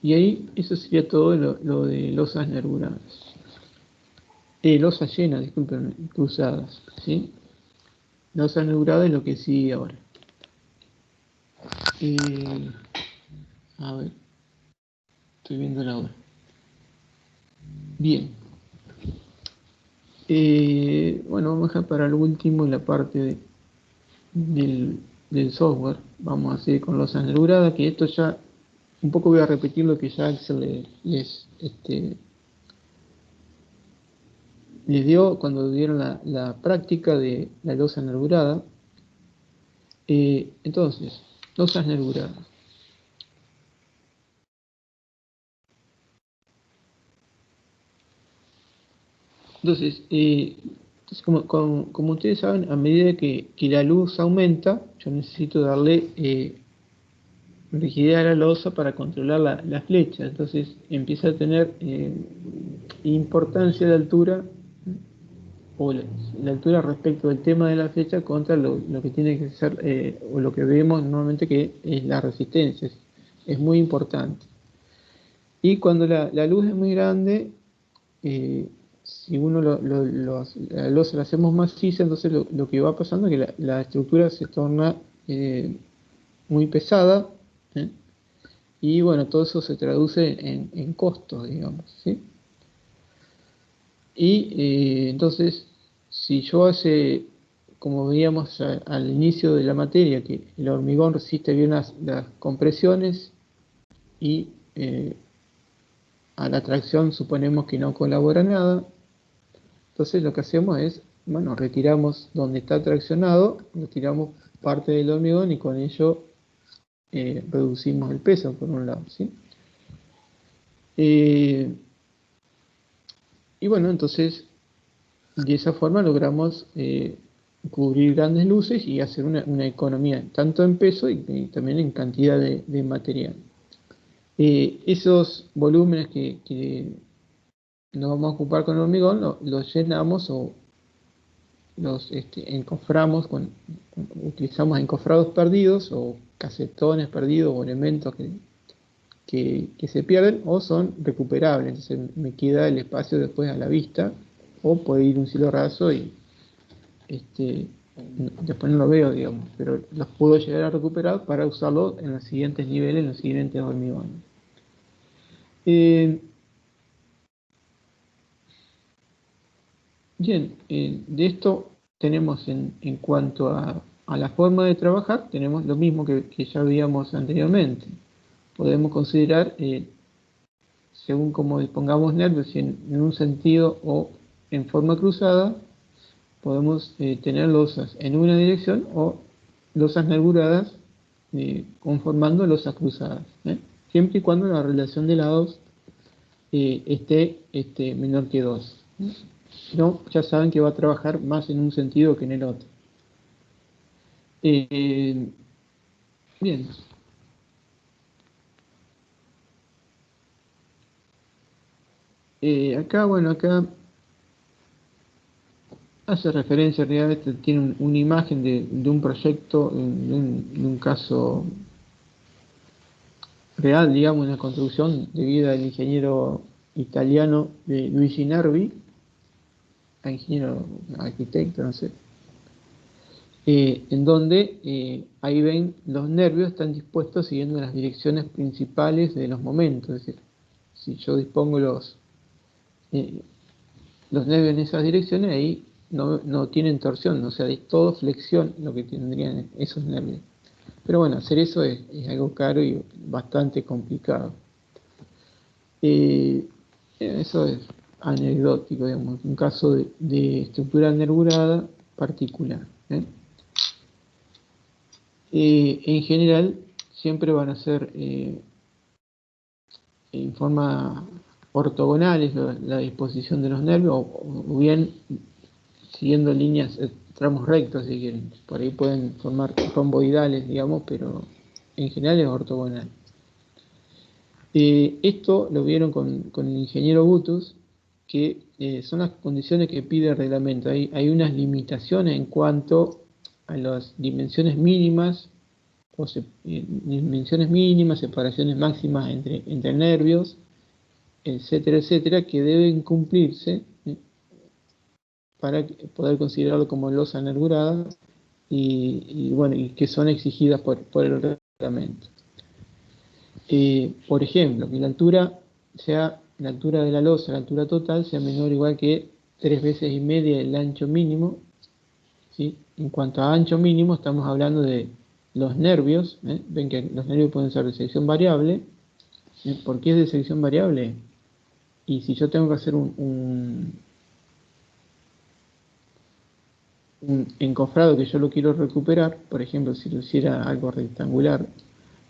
Y ahí eso sería todo lo de losas nervuradas. Losas llenas, disculpen, cruzadas, ¿sí? Losas nervuradas es lo que sigue ahora. A ver, estoy viendo la hora. Bien. Bueno, vamos a dejar para el último la parte del software. Vamos a seguir con losas nervuradas, que esto ya, un poco voy a repetir lo que ya Axel les dio cuando dieron la práctica de la losa nervurada. Entonces, losas nervuradas. Entonces, como ustedes saben, a medida que la luz aumenta, yo necesito darle rigidez a la losa para controlar la flecha. Entonces empieza a tener importancia la altura, o la altura respecto del tema de la flecha contra lo que tiene que ser, o lo que vemos normalmente que es la resistencia. Es muy importante. Y cuando la luz es muy grande, si uno la losa la hacemos maciza, entonces lo que va pasando es que la estructura se torna muy pesada, ¿eh? Y bueno, todo eso se traduce en costos, digamos, ¿sí? Y entonces, si yo como veíamos al inicio de la materia, que el hormigón resiste bien las compresiones y a la tracción suponemos que no colabora nada, entonces lo que hacemos es, bueno, retiramos donde está traccionado, retiramos parte del hormigón y con ello reducimos el peso por un lado, ¿sí? Y bueno, entonces de esa forma logramos cubrir grandes luces y hacer una economía, tanto en peso y también en cantidad de material. Esos volúmenes que nos vamos a ocupar con el hormigón, los llenamos o los encoframos, utilizamos encofrados perdidos o casetones perdidos o elementos que se pierden o son recuperables. Entonces me queda el espacio después a la vista o puede ir un cielo raso y después no lo veo, digamos, pero los puedo llegar a recuperar para usarlo en los siguientes niveles, en los siguientes hormigones. Bien, de esto tenemos en cuanto a la forma de trabajar, tenemos lo mismo que ya veíamos anteriormente. Podemos considerar, según cómo dispongamos nervios, si en un sentido o en forma cruzada, podemos tener losas en una dirección o losas nervuradas conformando losas cruzadas, siempre y cuando la relación de lados esté menor que 2. No, ya saben que va a trabajar más en un sentido que en el otro. Bien. Acá hace referencia, realmente tiene una imagen de un proyecto, de un caso real, digamos, una construcción de vida del ingeniero italiano Luigi Nervi, ingeniero arquitecto, no sé, en donde ahí ven los nervios están dispuestos siguiendo las direcciones principales de los momentos. Es decir, si yo dispongo los nervios en esas direcciones, ahí no tienen torsión, o sea, es todo flexión lo que tendrían esos nervios. Pero bueno, hacer eso es algo caro y bastante complicado. Eso es anecdótico, digamos, un caso de estructura nervurada particular. En general, siempre van a ser en forma ortogonales la disposición de los nervios, o bien siguiendo líneas, tramos rectos, si quieren. Por ahí pueden formar romboidales, digamos, pero en general es ortogonal. Esto lo vieron con el ingeniero Butus, que son las condiciones que pide el reglamento. Hay unas limitaciones en cuanto a las dimensiones mínimas, dimensiones mínimas, separaciones máximas entre nervios, etcétera, etcétera, que deben cumplirse para poder considerarlo como losa nervurada y que son exigidas por el reglamento. Por ejemplo, que la altura de la losa, la altura total, sea menor o igual que 3,5 veces el ancho mínimo, ¿sí? En cuanto a ancho mínimo, estamos hablando de los nervios, ven que los nervios pueden ser de sección variable. ¿Por qué es de sección variable? Y si yo tengo que hacer un encofrado que yo lo quiero recuperar, por ejemplo, si lo hiciera algo rectangular,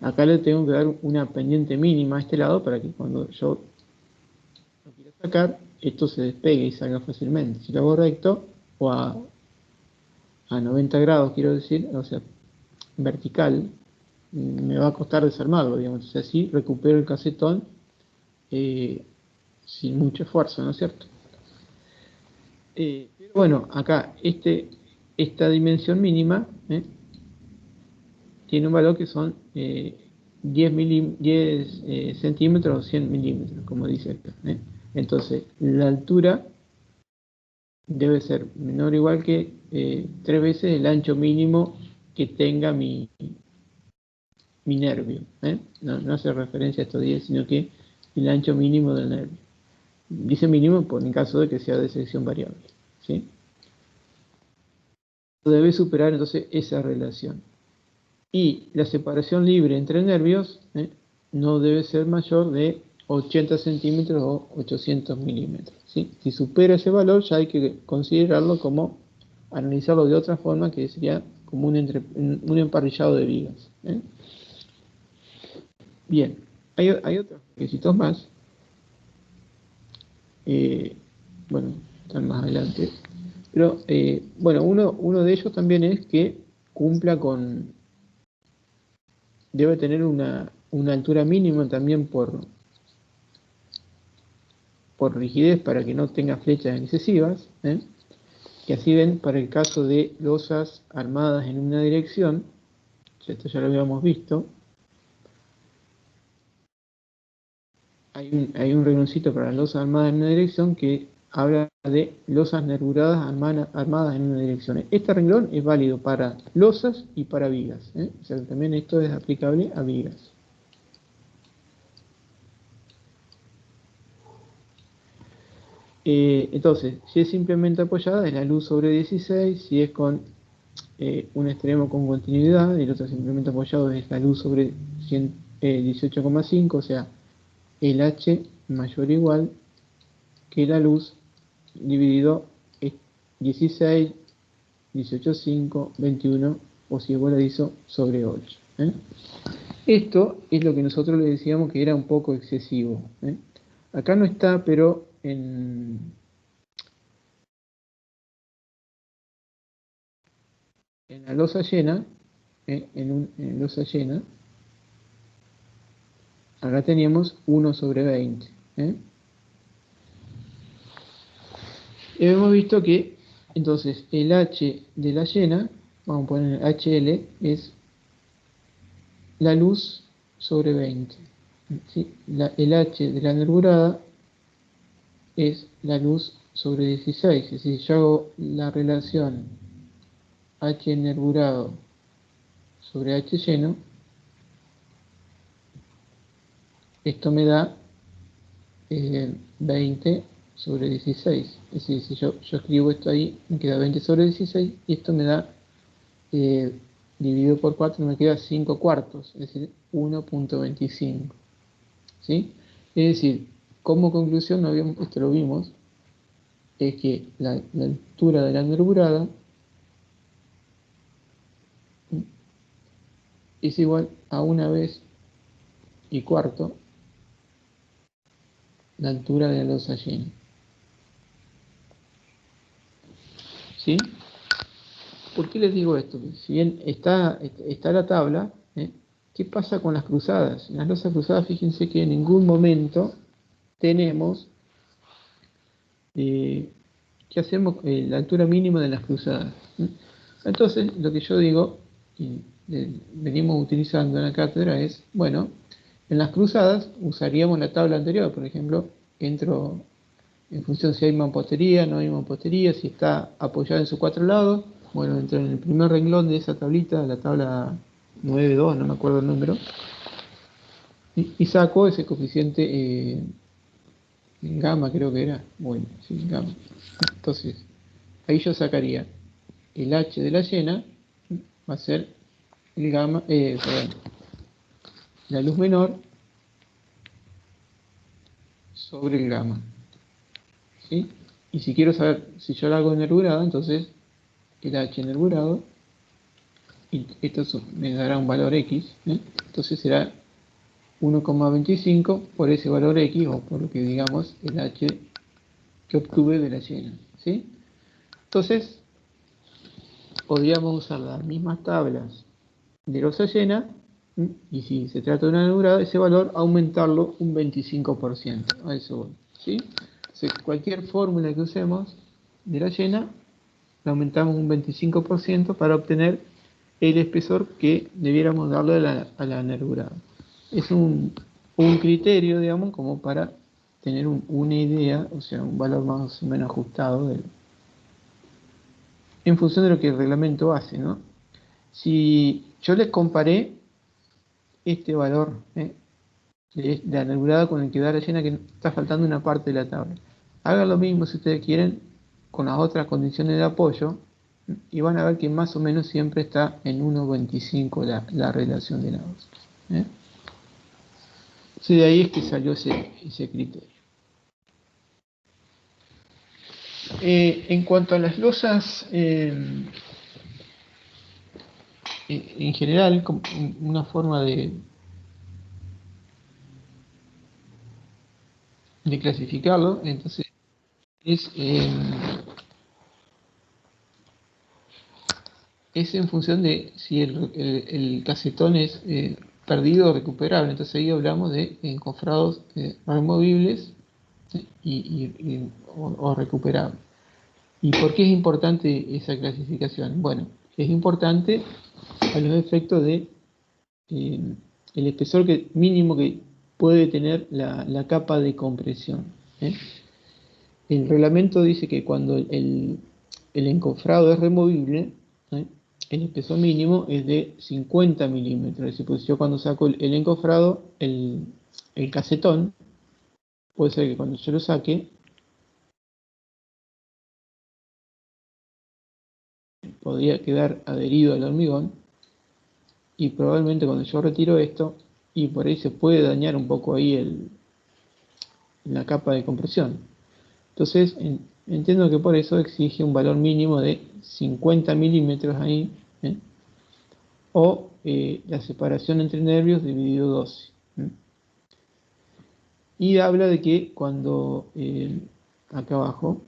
acá le tengo que dar una pendiente mínima a este lado para que cuando yo lo quiera sacar, esto se despegue y salga fácilmente. Si lo hago recto, o a 90 grados, quiero decir, o sea, vertical, me va a costar desarmarlo, digamos. Entonces así recupero el casetón sin mucho esfuerzo, ¿no es cierto? Pero bueno, acá esta dimensión mínima tiene un valor que son 10 centímetros o 100 milímetros, como dice acá. Entonces, la altura debe ser menor o igual que 3 veces el ancho mínimo que tenga mi nervio. No hace referencia a estos 10, sino que el ancho mínimo del nervio. Dice mínimo por en caso de que sea de sección variable. ¿Sí? Debe superar entonces esa relación. Y la separación libre entre nervios no debe ser mayor de 80 centímetros o 800 milímetros. ¿Sí? Si supera ese valor, ya hay que considerarlo como, analizarlo de otra forma, que sería como un emparrillado de vigas. Bien, hay otros requisitos más. Bueno, están más adelante. Pero, bueno, uno de ellos también es que cumpla con... Debe tener una altura mínima también por rigidez para que no tenga flechas excesivas, que así ven para el caso de losas armadas en una dirección, esto ya lo habíamos visto, hay un rengloncito para losas armadas en una dirección que habla de losas nervuradas armadas en una dirección. Este renglón es válido para losas y para vigas, o sea, también esto es aplicable a vigas. Entonces, si es simplemente apoyada, es la luz sobre 16, si es con un extremo con continuidad y el otro simplemente apoyado, es la luz sobre 18,5, o sea, el H mayor o igual que la luz dividido es 16, 18,5, 21 o si es voladizo sobre 8. Esto es lo que nosotros le decíamos que era un poco excesivo. Acá no está, pero en la losa llena, en losa llena, acá teníamos 1 sobre 20. Hemos visto que entonces el H de la llena, vamos a poner HL, es la luz sobre 20. ¿Sí? El H de la nervurada es la luz sobre 16. Es decir, yo hago la relación H nervurado sobre H lleno, esto me da 20 sobre 16. Es decir, si yo escribo esto ahí, me queda 20 sobre 16 y esto me da, dividido por 4, me queda 5 cuartos, es decir, 1,25. ¿Sí? Es decir, como conclusión, esto lo vimos, es que la altura de la nervurada es igual a 1 vez y cuarto la altura de la losa llena. ¿Sí? ¿Por qué les digo esto? Si bien está la tabla, ¿qué pasa con las cruzadas? En las losas cruzadas, fíjense que en ningún momento tenemos ¿qué hacemos? La altura mínima de las cruzadas. Entonces, lo que yo digo, y venimos utilizando en la cátedra, es, bueno, en las cruzadas usaríamos la tabla anterior, por ejemplo, entro en función si hay mampostería, no hay mampostería, si está apoyada en sus 4 lados, bueno, entro en el primer renglón de esa tablita, la tabla 9.2, no me acuerdo el número, y saco ese coeficiente gamma, creo que era, bueno, sí, gamma. Entonces, ahí yo sacaría el H de la llena, va a ser el gamma, perdón, la luz menor sobre el gamma. ¿Sí? Y si quiero saber si yo lo hago nervurado, entonces el H nervurado, y esto me dará un valor X, entonces será 1,25 por ese valor X, o por lo que digamos el H que obtuve de la llena, ¿sí? Entonces, podríamos usar las mismas tablas de losa llena, y si se trata de una neurada, ese valor aumentarlo un 25%. A eso voy, ¿sí? Entonces, cualquier fórmula que usemos de la llena, la aumentamos un 25% para obtener el espesor que debiéramos darle a la neurada. Es un criterio, digamos, como para tener una idea, o sea, un valor más o menos ajustado en función de lo que el reglamento hace, ¿no? Si yo les comparé este valor de la neurada con el que da la llena, que está faltando una parte de la tabla. Hagan lo mismo si ustedes quieren con las otras condiciones de apoyo y van a ver que más o menos siempre está en 1,25 la relación de lados. Entonces de ahí es que salió ese criterio. En cuanto a las losas, en general, como una forma de clasificarlo, entonces es en función de si el casetón es perdido o recuperable. Entonces ahí hablamos de encofrados removibles o recuperables. ¿Y por qué es importante esa clasificación? Bueno, es importante a los efectos de el espesor mínimo que puede tener la capa de compresión. El reglamento dice que cuando el encofrado es removible, el espesor mínimo es de 50 milímetros. Es decir, pues yo cuando saco el encofrado, el casetón, puede ser que cuando yo lo saque, podría quedar adherido al hormigón, y probablemente cuando yo retiro esto, y por ahí se puede dañar un poco ahí la capa de compresión. Entonces, entiendo que por eso exige un valor mínimo de 50 milímetros ahí, o la separación entre nervios dividido 12. Y habla de que cuando, acá abajo,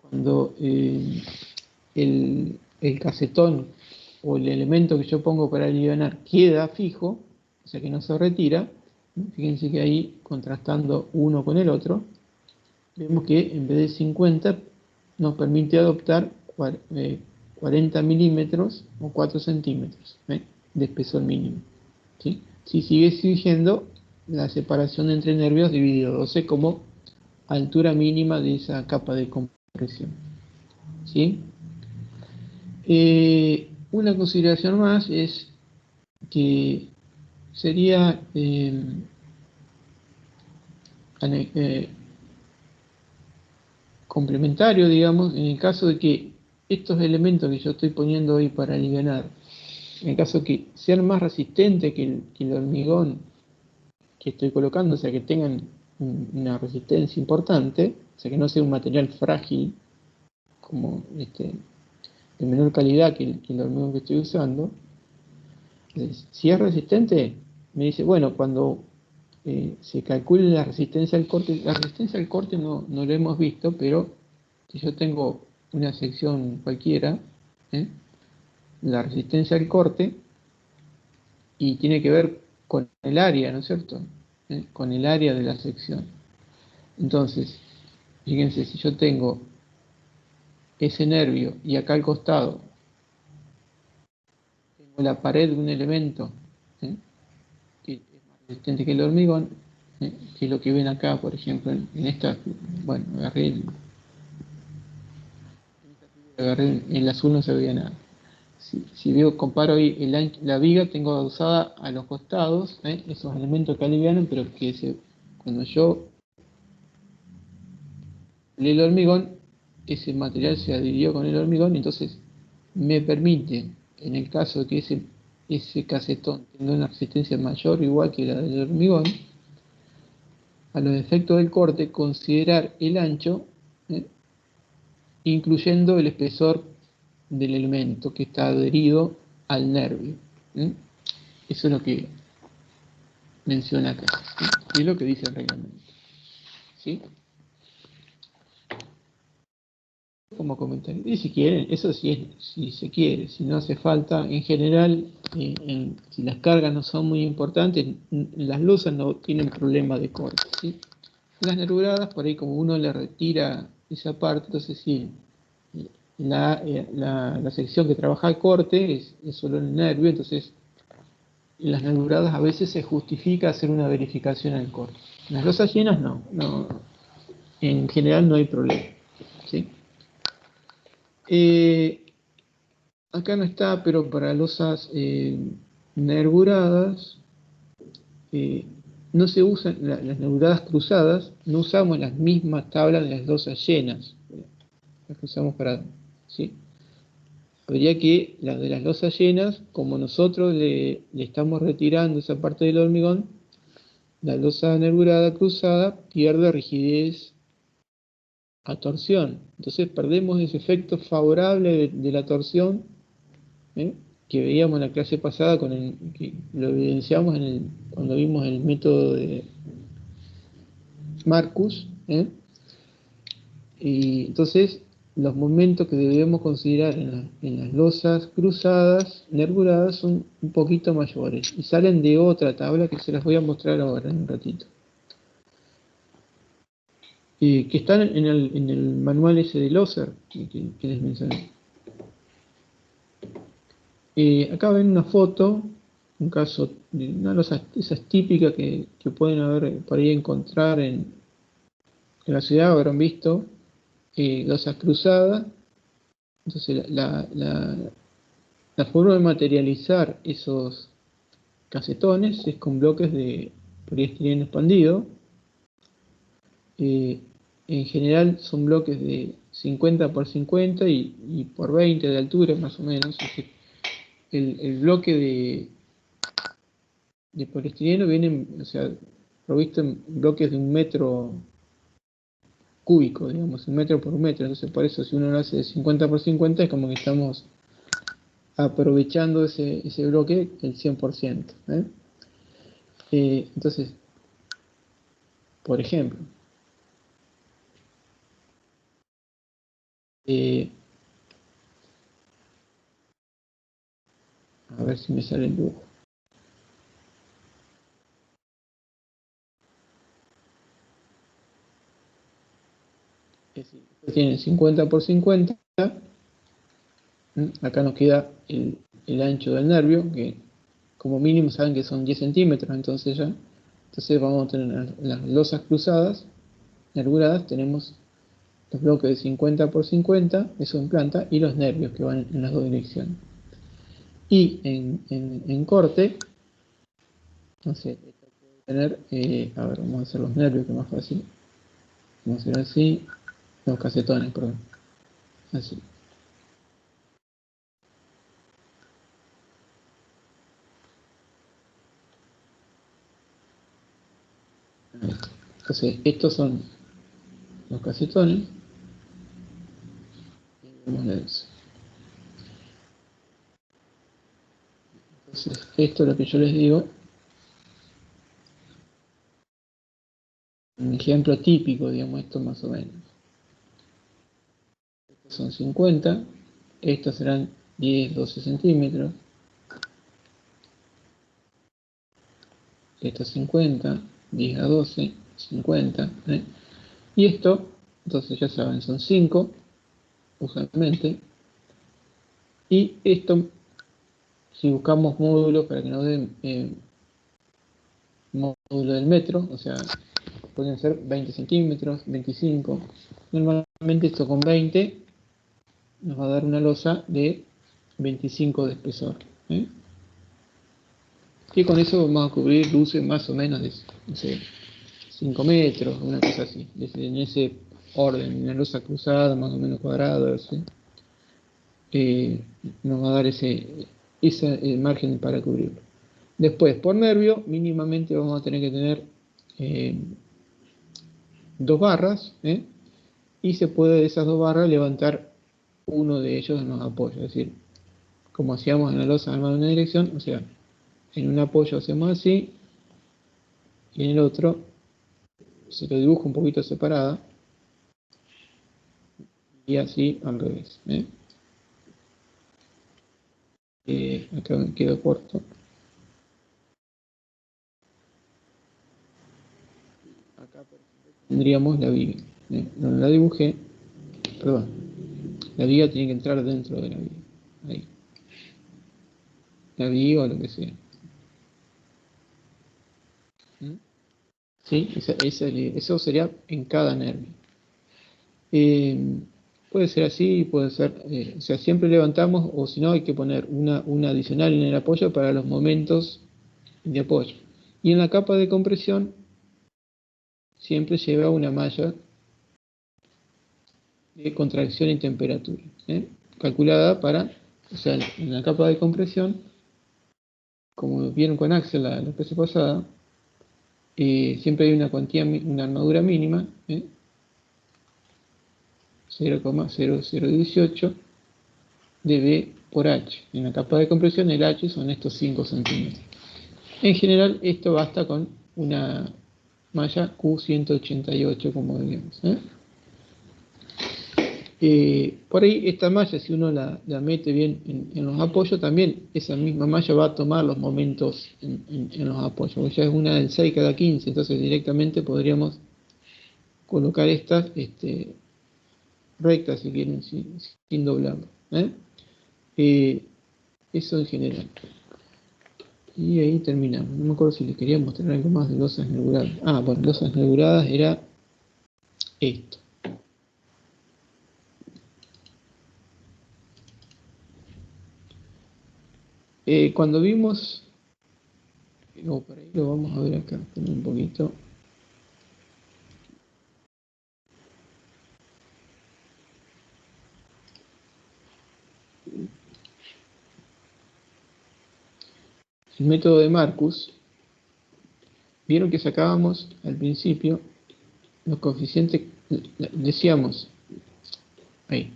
cuando el casetón o el elemento que yo pongo para alivianar queda fijo, o sea que no se retira, fíjense que ahí, contrastando uno con el otro, vemos que en vez de 50 nos permite adoptar 40 milímetros o 4 centímetros de espesor mínimo, ¿sí? Si sigue exigiendo la separación entre nervios dividido 12 como altura mínima de esa capa de compresión, ¿sí? Una consideración más es que sería complementario, digamos, en el caso de que estos elementos que yo estoy poniendo hoy para aliviar, en el caso que sean más resistentes que el hormigón que estoy colocando, o sea, que tengan una resistencia importante, o sea, que no sea un material frágil, como de menor calidad que el hormigón que estoy usando. Entonces, si es resistente, me dice, bueno, cuando se calcule la resistencia al corte no lo hemos visto, pero si yo tengo una sección cualquiera, la resistencia al corte, y tiene que ver con el área, ¿no es cierto? Con el área de la sección. Entonces, fíjense, si yo tengo ese nervio y acá al costado tengo la pared de un elemento que es más resistente que el hormigón, que es lo que ven acá, por ejemplo, en esta, bueno, agarré en el azul no se veía nada. Si veo, comparo ahí la viga, tengo adosada a los costados, esos elementos que alivianan, pero que cuando yo leí el hormigón, ese material se adhirió con el hormigón, y entonces me permite, en el caso de que ese casetón tenga una resistencia mayor o igual que la del hormigón, a los efectos del corte, considerar el ancho, incluyendo el espesor del elemento que está adherido al nervio. Eso es lo que menciona acá, ¿sí? Y es lo que dice el reglamento, ¿sí? como comentario. Y si quieren, eso sí es, si se quiere, si no hace falta, en general, si las cargas no son muy importantes, las losas no tienen problema de corte, ¿sí? Las nervuradas, por ahí como uno le retira esa parte, entonces sí, la sección que trabaja el corte es solo el nervio, entonces en las nervuradas a veces se justifica hacer una verificación al corte. En las losas llenas no, en general no hay problema, ¿sí? Acá no está, pero para losas nervuradas, eh, no se usan las nervuradas cruzadas, no usamos las mismas tablas de las losas llenas, las que usamos para, ¿sí? Habría que las de las losas llenas, como nosotros le estamos retirando esa parte del hormigón, la losa nervurada cruzada pierde rigidez a torsión. Entonces perdemos ese efecto favorable de la torsión, ¿eh? Que veíamos en la clase pasada, que lo evidenciamos cuando vimos el método de Marcus, ¿eh? Y entonces los momentos que debemos considerar en las losas cruzadas, nervuradas, son un poquito mayores y salen de otra tabla que se las voy a mostrar ahora en un ratito. Que están en el manual ese de Loser que les mencioné. Acá ven una foto, un caso de una losa, esas típicas que pueden haber por ahí encontrar en la ciudad, habrán visto, losas cruzadas. Entonces la forma de materializar esos casetones es con bloques de poliestireno expandido. Eh, en general son bloques de 50 por 50 y por 20 de altura más o menos. Es decir, el bloque de poliestireno viene, o sea, provisto en bloques de 1 metro cúbico, digamos, 1 metro por 1 metro. Entonces por eso si uno lo hace de 50 por 50 es como que estamos aprovechando ese bloque el 100%. Entonces, por ejemplo, eh, a ver si me sale el dibujo. Es decir, tienen 50 por 50. Acá nos queda el ancho del nervio, que como mínimo saben que son 10 centímetros, entonces ya. Entonces vamos a tener las losas cruzadas, nervuradas, tenemos los bloques de 50 por 50, eso en planta, y los nervios que van en las dos direcciones. Y en corte, no sé, tener, a ver, vamos a hacer los nervios, que es más fácil. Vamos a hacer así, los casetones, perdón. Así. Entonces, estos son los casetones. Vamos a ver eso. Entonces, esto es lo que yo les digo. Un ejemplo típico, digamos, esto más o menos. Estos son 50, estos serán 10, 12 centímetros. Estos 50, 10 a 12, 50. Y esto, entonces ya saben, son 5, usualmente. Y esto, si buscamos módulos para que nos den módulo del metro, o sea, pueden ser 20 centímetros, 25. Normalmente esto con 20 nos va a dar una losa de 25 de espesor. Y con eso vamos a cubrir luces más o menos de, no sé, 5 metros, una cosa así. En ese orden, una losa cruzada, más o menos cuadrada, ¿sí? Nos va a dar ese margen para cubrirlo. Después, por nervio, mínimamente vamos a tener que tener 2 barras, y se puede de esas 2 barras levantar uno de ellos en los apoyos, es decir, como hacíamos en la losa armada en una dirección, o sea, en un apoyo hacemos así, y en el otro se lo dibujo un poquito separada, y así al revés. Acá me quedo corto. Acá tendríamos la viga. No la dibujé, perdón. La viga tiene que entrar dentro de la viga. Ahí. La viga o lo que sea. ¿Sí? Eso sería en cada nervio. Puede ser así, puede ser, o sea, siempre levantamos, o si no, hay que poner una adicional en el apoyo para los momentos de apoyo. Y en la capa de compresión siempre lleva una malla de contracción y temperatura, calculada para, o sea, en la capa de compresión, como vieron con Axel la clase pasada, siempre hay una cuantía, una armadura mínima, 0,0018 de B por H. En la capa de compresión el H son estos 5 centímetros. En general esto basta con una malla Q188, como diríamos. Por ahí esta malla, si uno la mete bien en los apoyos, también esa misma malla va a tomar los momentos en los apoyos, porque ya es una del 6 cada 15, entonces directamente podríamos colocar estas rectas, si quieren, sin doblarlo. Eso en general. Y ahí terminamos. No me acuerdo si les quería mostrar algo más de losas nebuladas. Ah, bueno, losas nebuladas era esto. Cuando vimos, por ahí lo vamos a ver acá, un poquito. El método de Marcus, vieron que sacábamos al principio los coeficientes, decíamos ahí,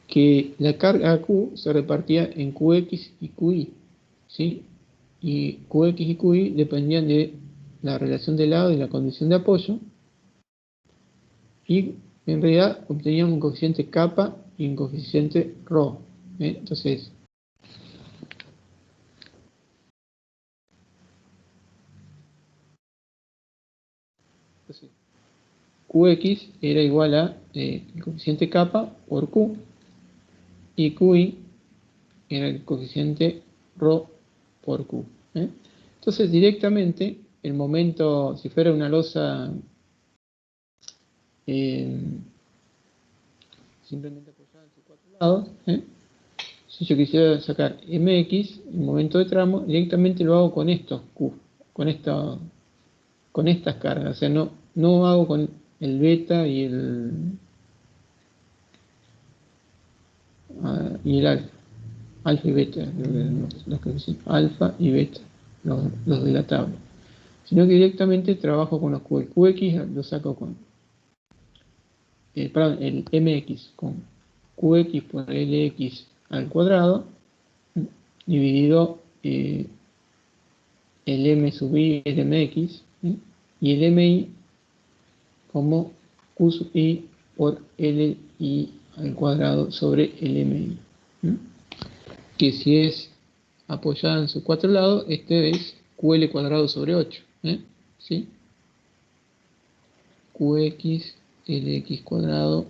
que la carga Q se repartía en Qx y Qy, ¿sí? Y Qx y Qy dependían de la relación de lado y la condición de apoyo, y en realidad obteníamos un coeficiente kappa y un coeficiente rho. Entonces, Qx era igual a el coeficiente kappa por Q, y Qi era el coeficiente rho por Q. Entonces, directamente, el momento, si fuera una losa simplemente apoyada en sus cuatro lados, si yo quisiera sacar mx, el momento de tramo, directamente lo hago con estos Q, con estas cargas, o sea, no hago con el beta y el alfa. Alfa y beta, los que dicen alfa y beta, los de la tabla. Sino que directamente trabajo con los Q. El QX lo saco con, perdón, el MX con QX por LX al cuadrado, dividido el M sub I es MX, y el MI como Q sub I por LI al cuadrado sobre el MI. Que si es apoyada en sus cuatro lados, este es QL cuadrado sobre 8. ¿Sí? QX LX cuadrado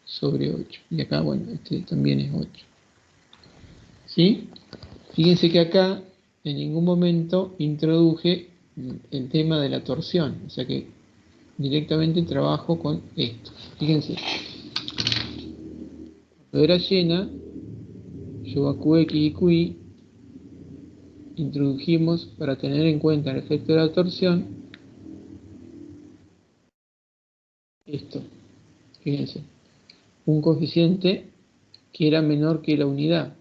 sobre 8. Y acá, bueno, este también es 8. ¿Sí? Fíjense que acá en ningún momento introduje el tema de la torsión. O sea que directamente trabajo con esto. Fíjense. Cuando era llena, yo a QX y QI introdujimos, para tener en cuenta el efecto de la torsión, esto. Fíjense. Un coeficiente que era menor que la unidad.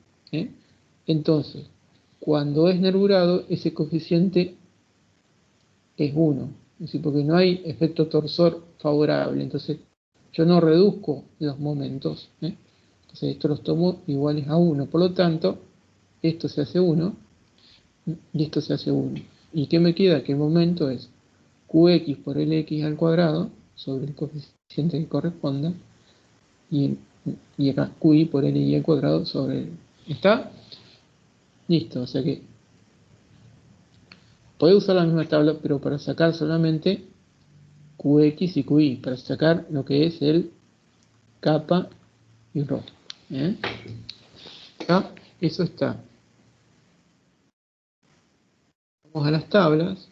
Entonces, cuando es nervurado, ese coeficiente es 1. Es decir, porque no hay efecto torsor favorable. Entonces, yo no reduzco los momentos. Entonces, esto los tomo iguales a 1. Por lo tanto, esto se hace 1 y esto se hace 1. ¿Y qué me queda? Que el momento es Qx por Lx al cuadrado sobre el coeficiente que corresponda, y Y acá QI por LI al cuadrado sobre L. ¿Está? Listo, o sea que podés usar la misma tabla, pero para sacar solamente QX y QI, para sacar lo que es el kappa y rho. ¿Eh? Acá, eso está. Vamos a las tablas.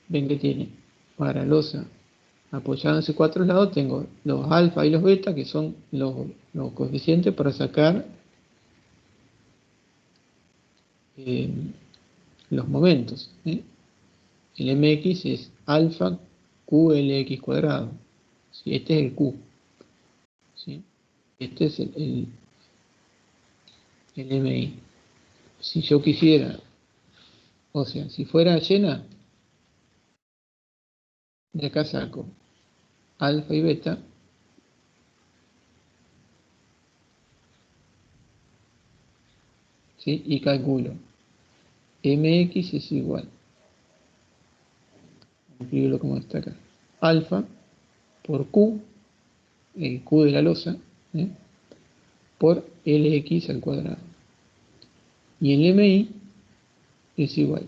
Ven que tiene para losa apoyada en sus cuatro lados, tengo los alfa y los beta, que son los coeficientes para sacar eh, los momentos. ¿Eh? El mx es alfa qlx cuadrado. ¿Sí? Este es el q. ¿Sí? Este es el mi. Si yo quisiera, o sea, si fuera llena, de acá saco alfa y beta, ¿sí? Y calculo mx es igual, vamos a escribirlo como está acá, alfa por q, el q de la losa, ¿eh? Por lx al cuadrado. Y el mi es igual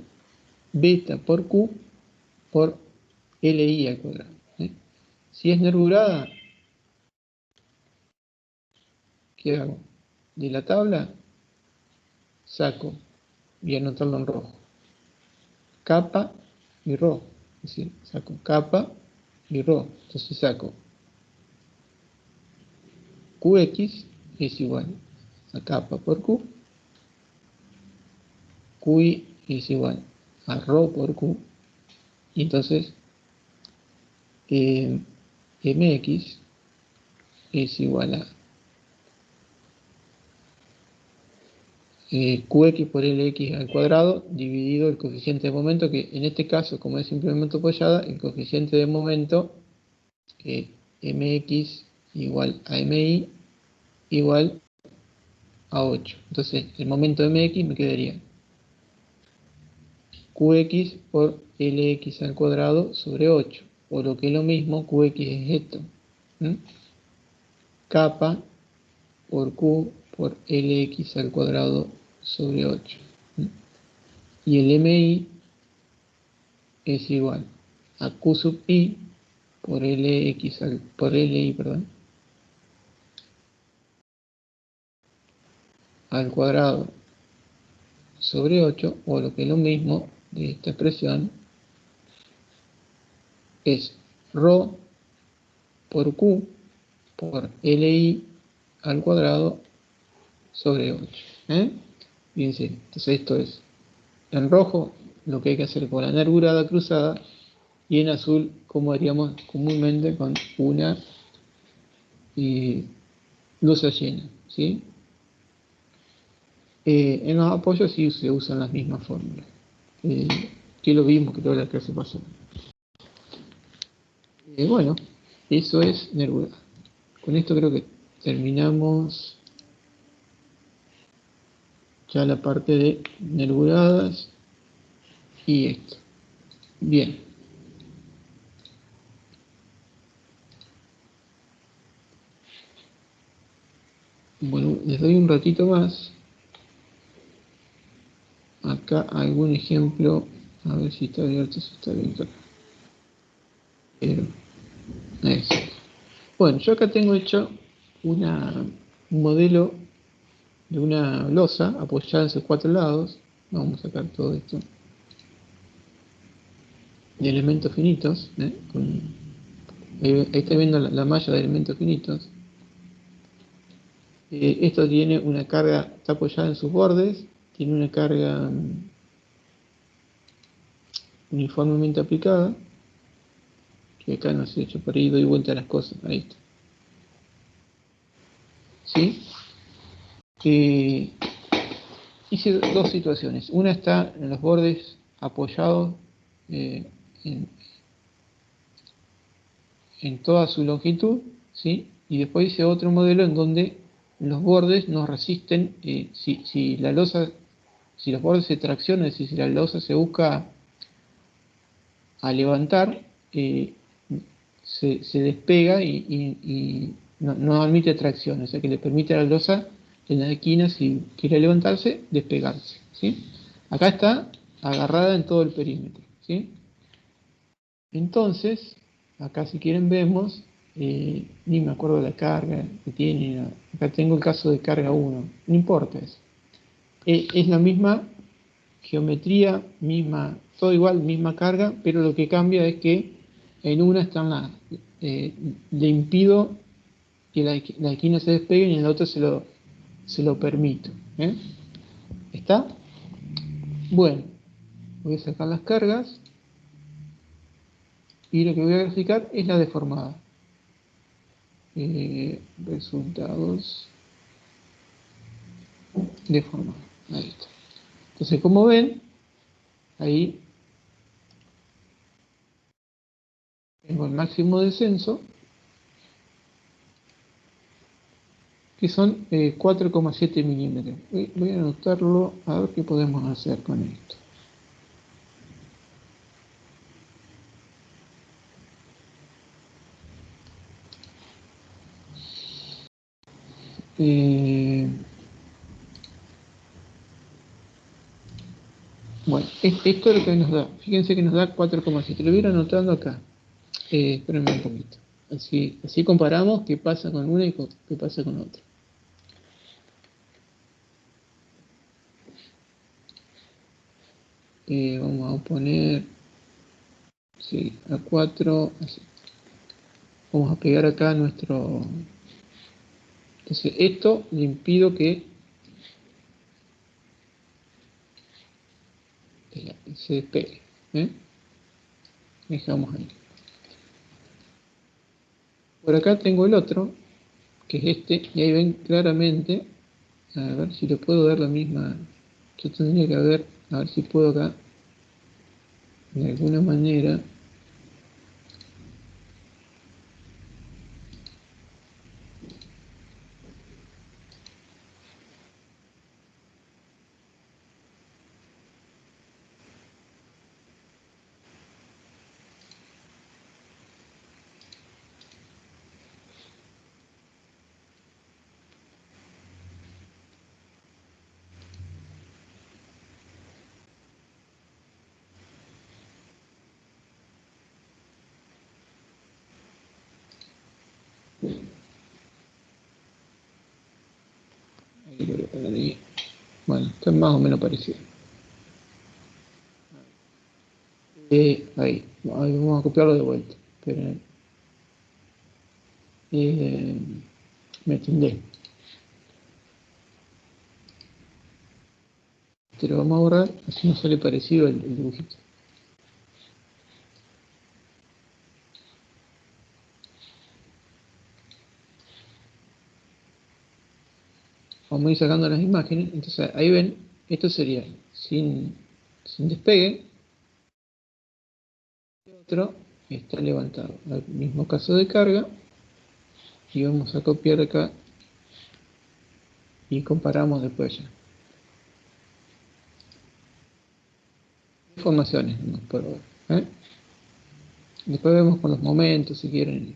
beta por q por li al cuadrado. ¿Eh? Si es nervurada, ¿qué hago? De la tabla saco, voy a anotarlo en rojo, kappa y rho. Es decir, saco kappa y rho. Entonces saco qx es igual a kappa por q, qi es igual a rho por q, y entonces mx es igual a qx por lx al cuadrado dividido el coeficiente de momento, que en este caso, como es simplemente apoyada, el coeficiente de momento mx igual a mi igual a 8. Entonces el momento mx me quedaría qx por lx al cuadrado sobre 8, o lo que es lo mismo, qx es esto, kappa por q por lx al cuadrado sobre 8. Y el mi es igual a q sub i por lx por li, perdón, al cuadrado sobre 8, o lo que es lo mismo de esta expresión, es rho por q por li al cuadrado sobre 8. Fíjense, entonces esto es en rojo lo que hay que hacer con la nervurada cruzada, y en azul como haríamos comúnmente con una losa llena. ¿Sí? En los apoyos sí se usan las mismas fórmulas, que lo vimos que toda la clase pasó. Bueno, eso es nervurada. Con esto creo que terminamos ya la parte de nervuradas y esto. Bien. Bueno, les doy un ratito más. Acá algún ejemplo. A ver si está abierto, si está abierto. Eso. Bueno, yo acá tengo hecho un modelo de una losa apoyada en sus cuatro lados. Vamos a sacar todo esto de elementos finitos. Ahí está viendo la malla de elementos finitos. Esto tiene una carga, está apoyada en sus bordes, tiene una carga uniformemente aplicada, que acá no se ha hecho por ahí, doy vuelta a las cosas, ahí está. ¿Sí? Hice dos situaciones. Una está en los bordes apoyados en toda su longitud, ¿sí? Y después hice otro modelo en donde los bordes nos resisten, si la losa, si los bordes se traccionan, es decir, si la losa se busca a levantar, se despega y no admite tracción, o sea que le permite a la losa en la esquina, si quiere levantarse, despegarse, ¿sí? Acá está agarrada en todo el perímetro, ¿sí? Entonces, acá si quieren vemos, ni me acuerdo de la carga que tiene, acá tengo el caso de carga 1, no importa eso. Es la misma geometría, todo igual, misma carga, pero lo que cambia es que en una están le impido que la esquina se despegue y en la otra se lo permito. ¿Eh? ¿Está? Bueno, voy a sacar las cargas y lo que voy a graficar es la deformada. Resultados deformados. Ahí está. Entonces, como ven, ahí tengo el máximo descenso, que son 4,7 milímetros. Voy a anotarlo a ver qué podemos hacer con esto. Bueno, esto es lo que nos da. Fíjense que nos da 4,7. Lo voy a ir anotando acá. Espérenme un poquito. Así comparamos qué pasa con una y qué pasa con otra. Vamos a poner, sí, a 4, así. Vamos a pegar acá nuestro... Entonces esto le impido que se despegue. Dejamos ahí. Por acá tengo el otro, que es este, y ahí ven claramente, a ver si le puedo dar la misma, yo tendría que ver, a ver si puedo acá, de alguna manera, bueno, está más o menos parecido. Ahí, vamos a copiarlo de vuelta. Esperen. Me tildé. Te lo vamos a borrar, así nos sale parecido el dibujito. Vamos a ir sacando las imágenes. Entonces ahí ven, esto sería sin despegue. El otro está levantado. El mismo caso de carga. Y vamos a copiar acá y comparamos después ya. Informaciones por ver, ¿eh? Después vemos con los momentos si quieren.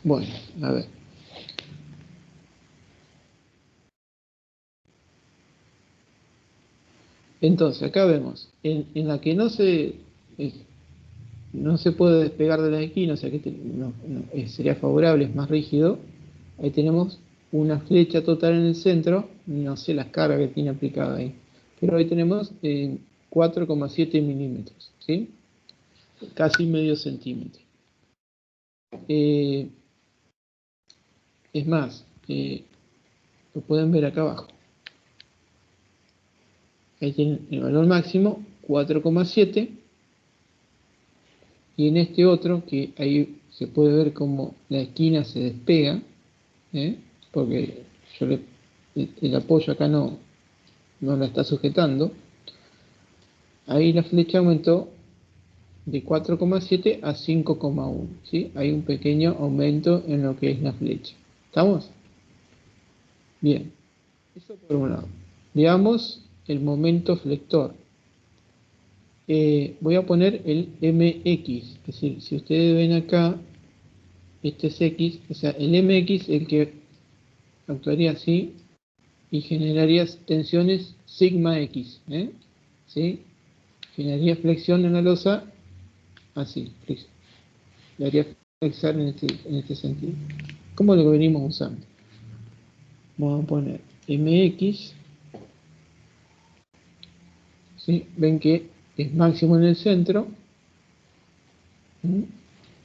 Bueno, a ver. Entonces, acá vemos, en la que no se puede despegar de la esquina, o sea que sería favorable, es más rígido. Ahí tenemos una flecha total en el centro, no sé las cargas que tiene aplicada ahí, pero ahí tenemos 4,7 milímetros, ¿sí? Casi medio centímetro. Es más, lo pueden ver acá abajo. Ahí tienen el valor máximo, 4,7. Y en este otro, que ahí se puede ver como la esquina se despega, porque el apoyo acá no la está sujetando. Ahí la flecha aumentó de 4,7 a 5,1. ¿Sí? Hay un pequeño aumento en lo que es la flecha. ¿Estamos? Bien. Eso por un lado. Veamos el momento flector. Voy a poner el MX, es decir, si ustedes ven acá, este es X, o sea, el MX, el que actuaría así y generaría tensiones sigma X, ¿sí? Generaría flexión en la losa así, le haría flexar en este sentido. ¿Cómo lo venimos usando? Vamos a poner MX, ¿sí? Ven que es máximo en el centro.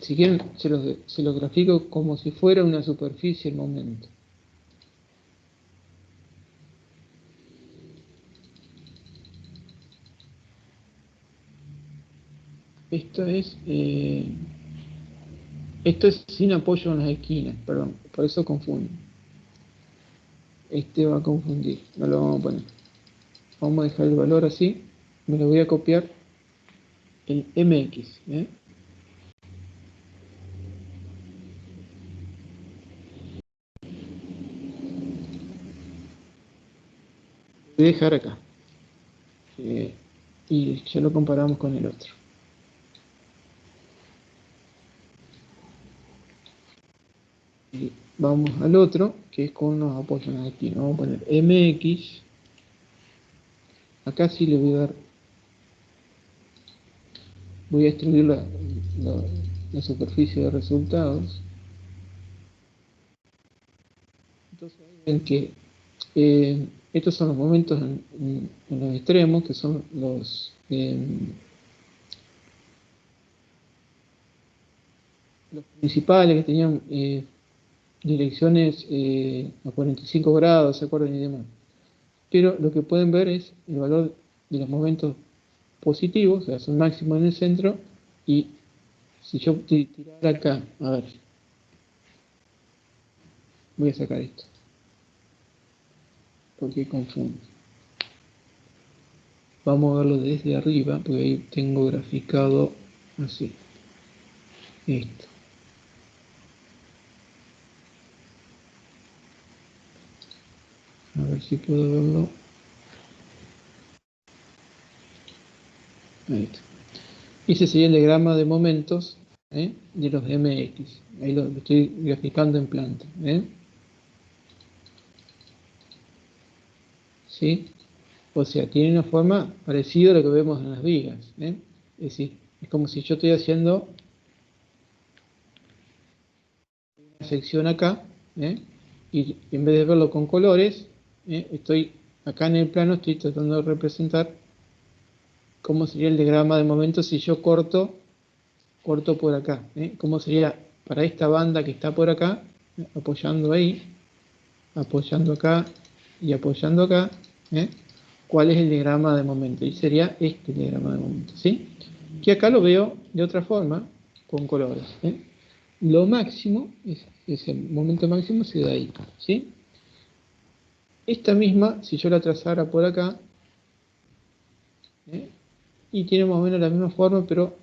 Si quieren, se lo grafico como si fuera una superficie el momento. Esto es sin apoyo en las esquinas, perdón, por eso confundo. Este va a confundir, no lo vamos a poner. Vamos a dejar el valor así, me lo voy a copiar el MX. Voy a dejar acá. Y ya lo comparamos con el otro. Y vamos al otro, que es con los apoyos en la esquina. Vamos a poner MX. Acá sí le voy a extruir la superficie de resultados. Entonces ven que estos son los momentos en los extremos, que son los principales, que tenían direcciones a 45 grados, ¿se acuerdan? Y demás. Pero lo que pueden ver es el valor de los momentos positivos, o sea, son máximos en el centro, y si yo tirara acá, a ver, voy a sacar esto, porque confundo. Vamos a verlo desde arriba, porque ahí tengo graficado así, esto. A ver si puedo verlo. Ahí está. Ese sería el diagrama de momentos de los MX. Ahí lo estoy graficando en planta. ¿Sí? O sea, tiene una forma parecida a lo que vemos en las vigas. Es decir, es como si yo estoy haciendo una sección acá, y en vez de verlo con colores, estoy acá en el plano, estoy tratando de representar cómo sería el diagrama de momentos si yo corto por acá. ¿Cómo sería para esta banda que está por acá, apoyando ahí, apoyando acá y apoyando acá? ¿Cuál es el diagrama de momento? Y sería este diagrama de momento, ¿sí? Que acá lo veo de otra forma, con colores. Lo máximo, ese momento máximo se da ahí, ¿sí? Esta misma, si yo la trazara por acá, y tiene más o menos la misma forma, pero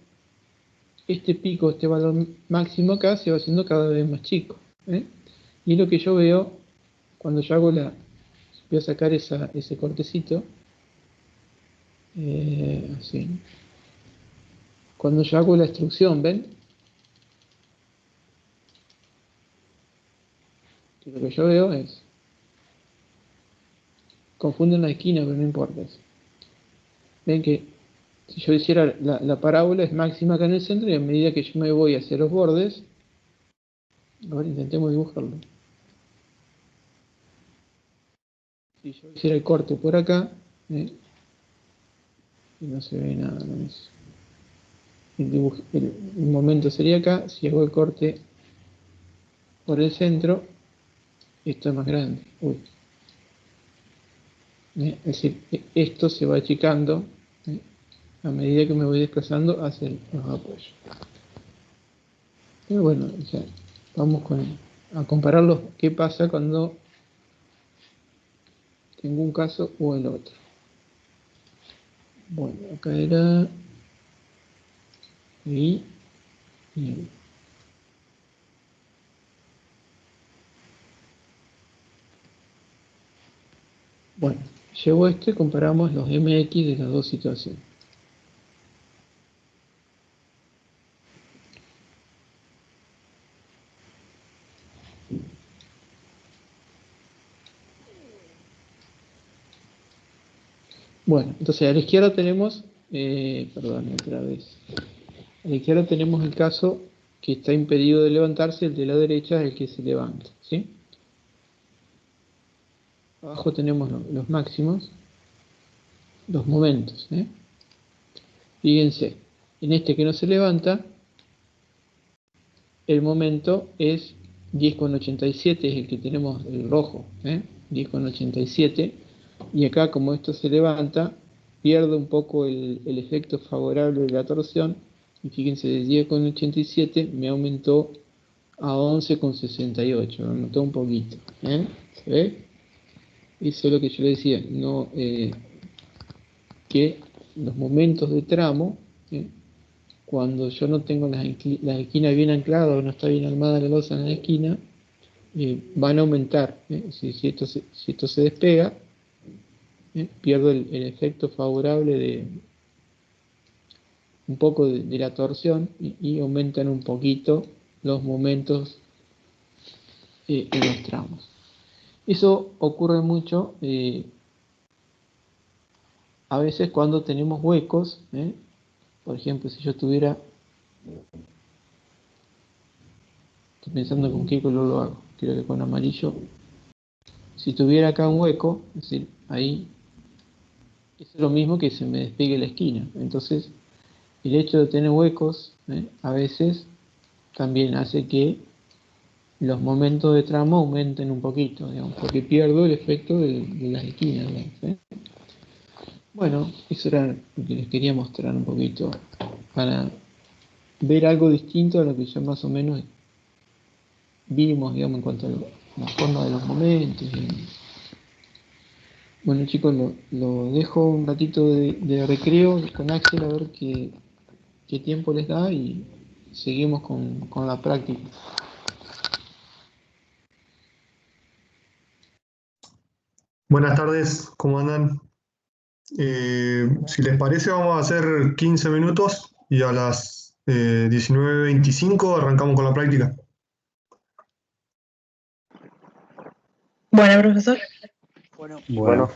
este pico, este valor máximo acá, se va haciendo cada vez más chico. Y es lo que yo veo cuando yo hago voy a sacar ese cortecito, así. Cuando yo hago la extrusión, ¿ven? Que lo que yo veo es, confunden la esquina, pero no importa eso. Ven que si yo hiciera la parábola es máxima acá en el centro, y a medida que yo me voy hacia los bordes, ahora intentemos dibujarlo. Si yo hiciera el corte por acá, y no se ve nada, ¿no? El momento sería acá. Si hago el corte por el centro, esto es más grande. Uy. Es decir, esto se va achicando a medida que me voy desplazando hacia los apoyos. Pero bueno, ya vamos a compararlos. ¿Qué pasa cuando tengo un caso o el otro? Bueno, acá era y ahí. Bueno, Llevo esto y comparamos los mx de las dos situaciones. Bueno, entonces a la izquierda tenemos, perdón, otra vez. A la izquierda tenemos el caso que está impedido de levantarse, el de la derecha es el que se levanta, ¿sí? Abajo tenemos los máximos, los momentos, ¿eh? Fíjense, en este que no se levanta, el momento es 10,87, es el que tenemos, el rojo, 10,87, y acá como esto se levanta, pierde un poco el efecto favorable de la torsión, y fíjense, de 10,87 me aumentó a 11,68, me aumentó un poquito, ¿se ve? Eso es lo que yo le decía, no, que los momentos de tramo, cuando yo no tengo las esquinas bien ancladas o no está bien armada la losa en la esquina, van a aumentar. Si esto se despega, pierdo el efecto favorable de un poco de la torsión y aumentan un poquito los momentos en los tramos. Eso ocurre mucho a veces cuando tenemos huecos. Por ejemplo, si yo tuviera, estoy pensando con qué color lo hago, creo que con amarillo. Si tuviera acá un hueco, es decir, ahí, es lo mismo que se me despegue la esquina. Entonces, el hecho de tener huecos, a veces también hace que los momentos de tramo aumenten un poquito, digamos, porque pierdo el efecto de las esquinas, digamos. Bueno, eso era lo que les quería mostrar un poquito, para ver algo distinto a lo que ya más o menos vimos, digamos, en cuanto a la forma de los momentos. Bueno, chicos, lo dejo un ratito de recreo con Axel a ver qué tiempo les da y seguimos con la práctica. Buenas tardes, ¿cómo andan? Si les parece, vamos a hacer 15 minutos y a las 19:25 arrancamos con la práctica. Bueno, profesor. Bueno.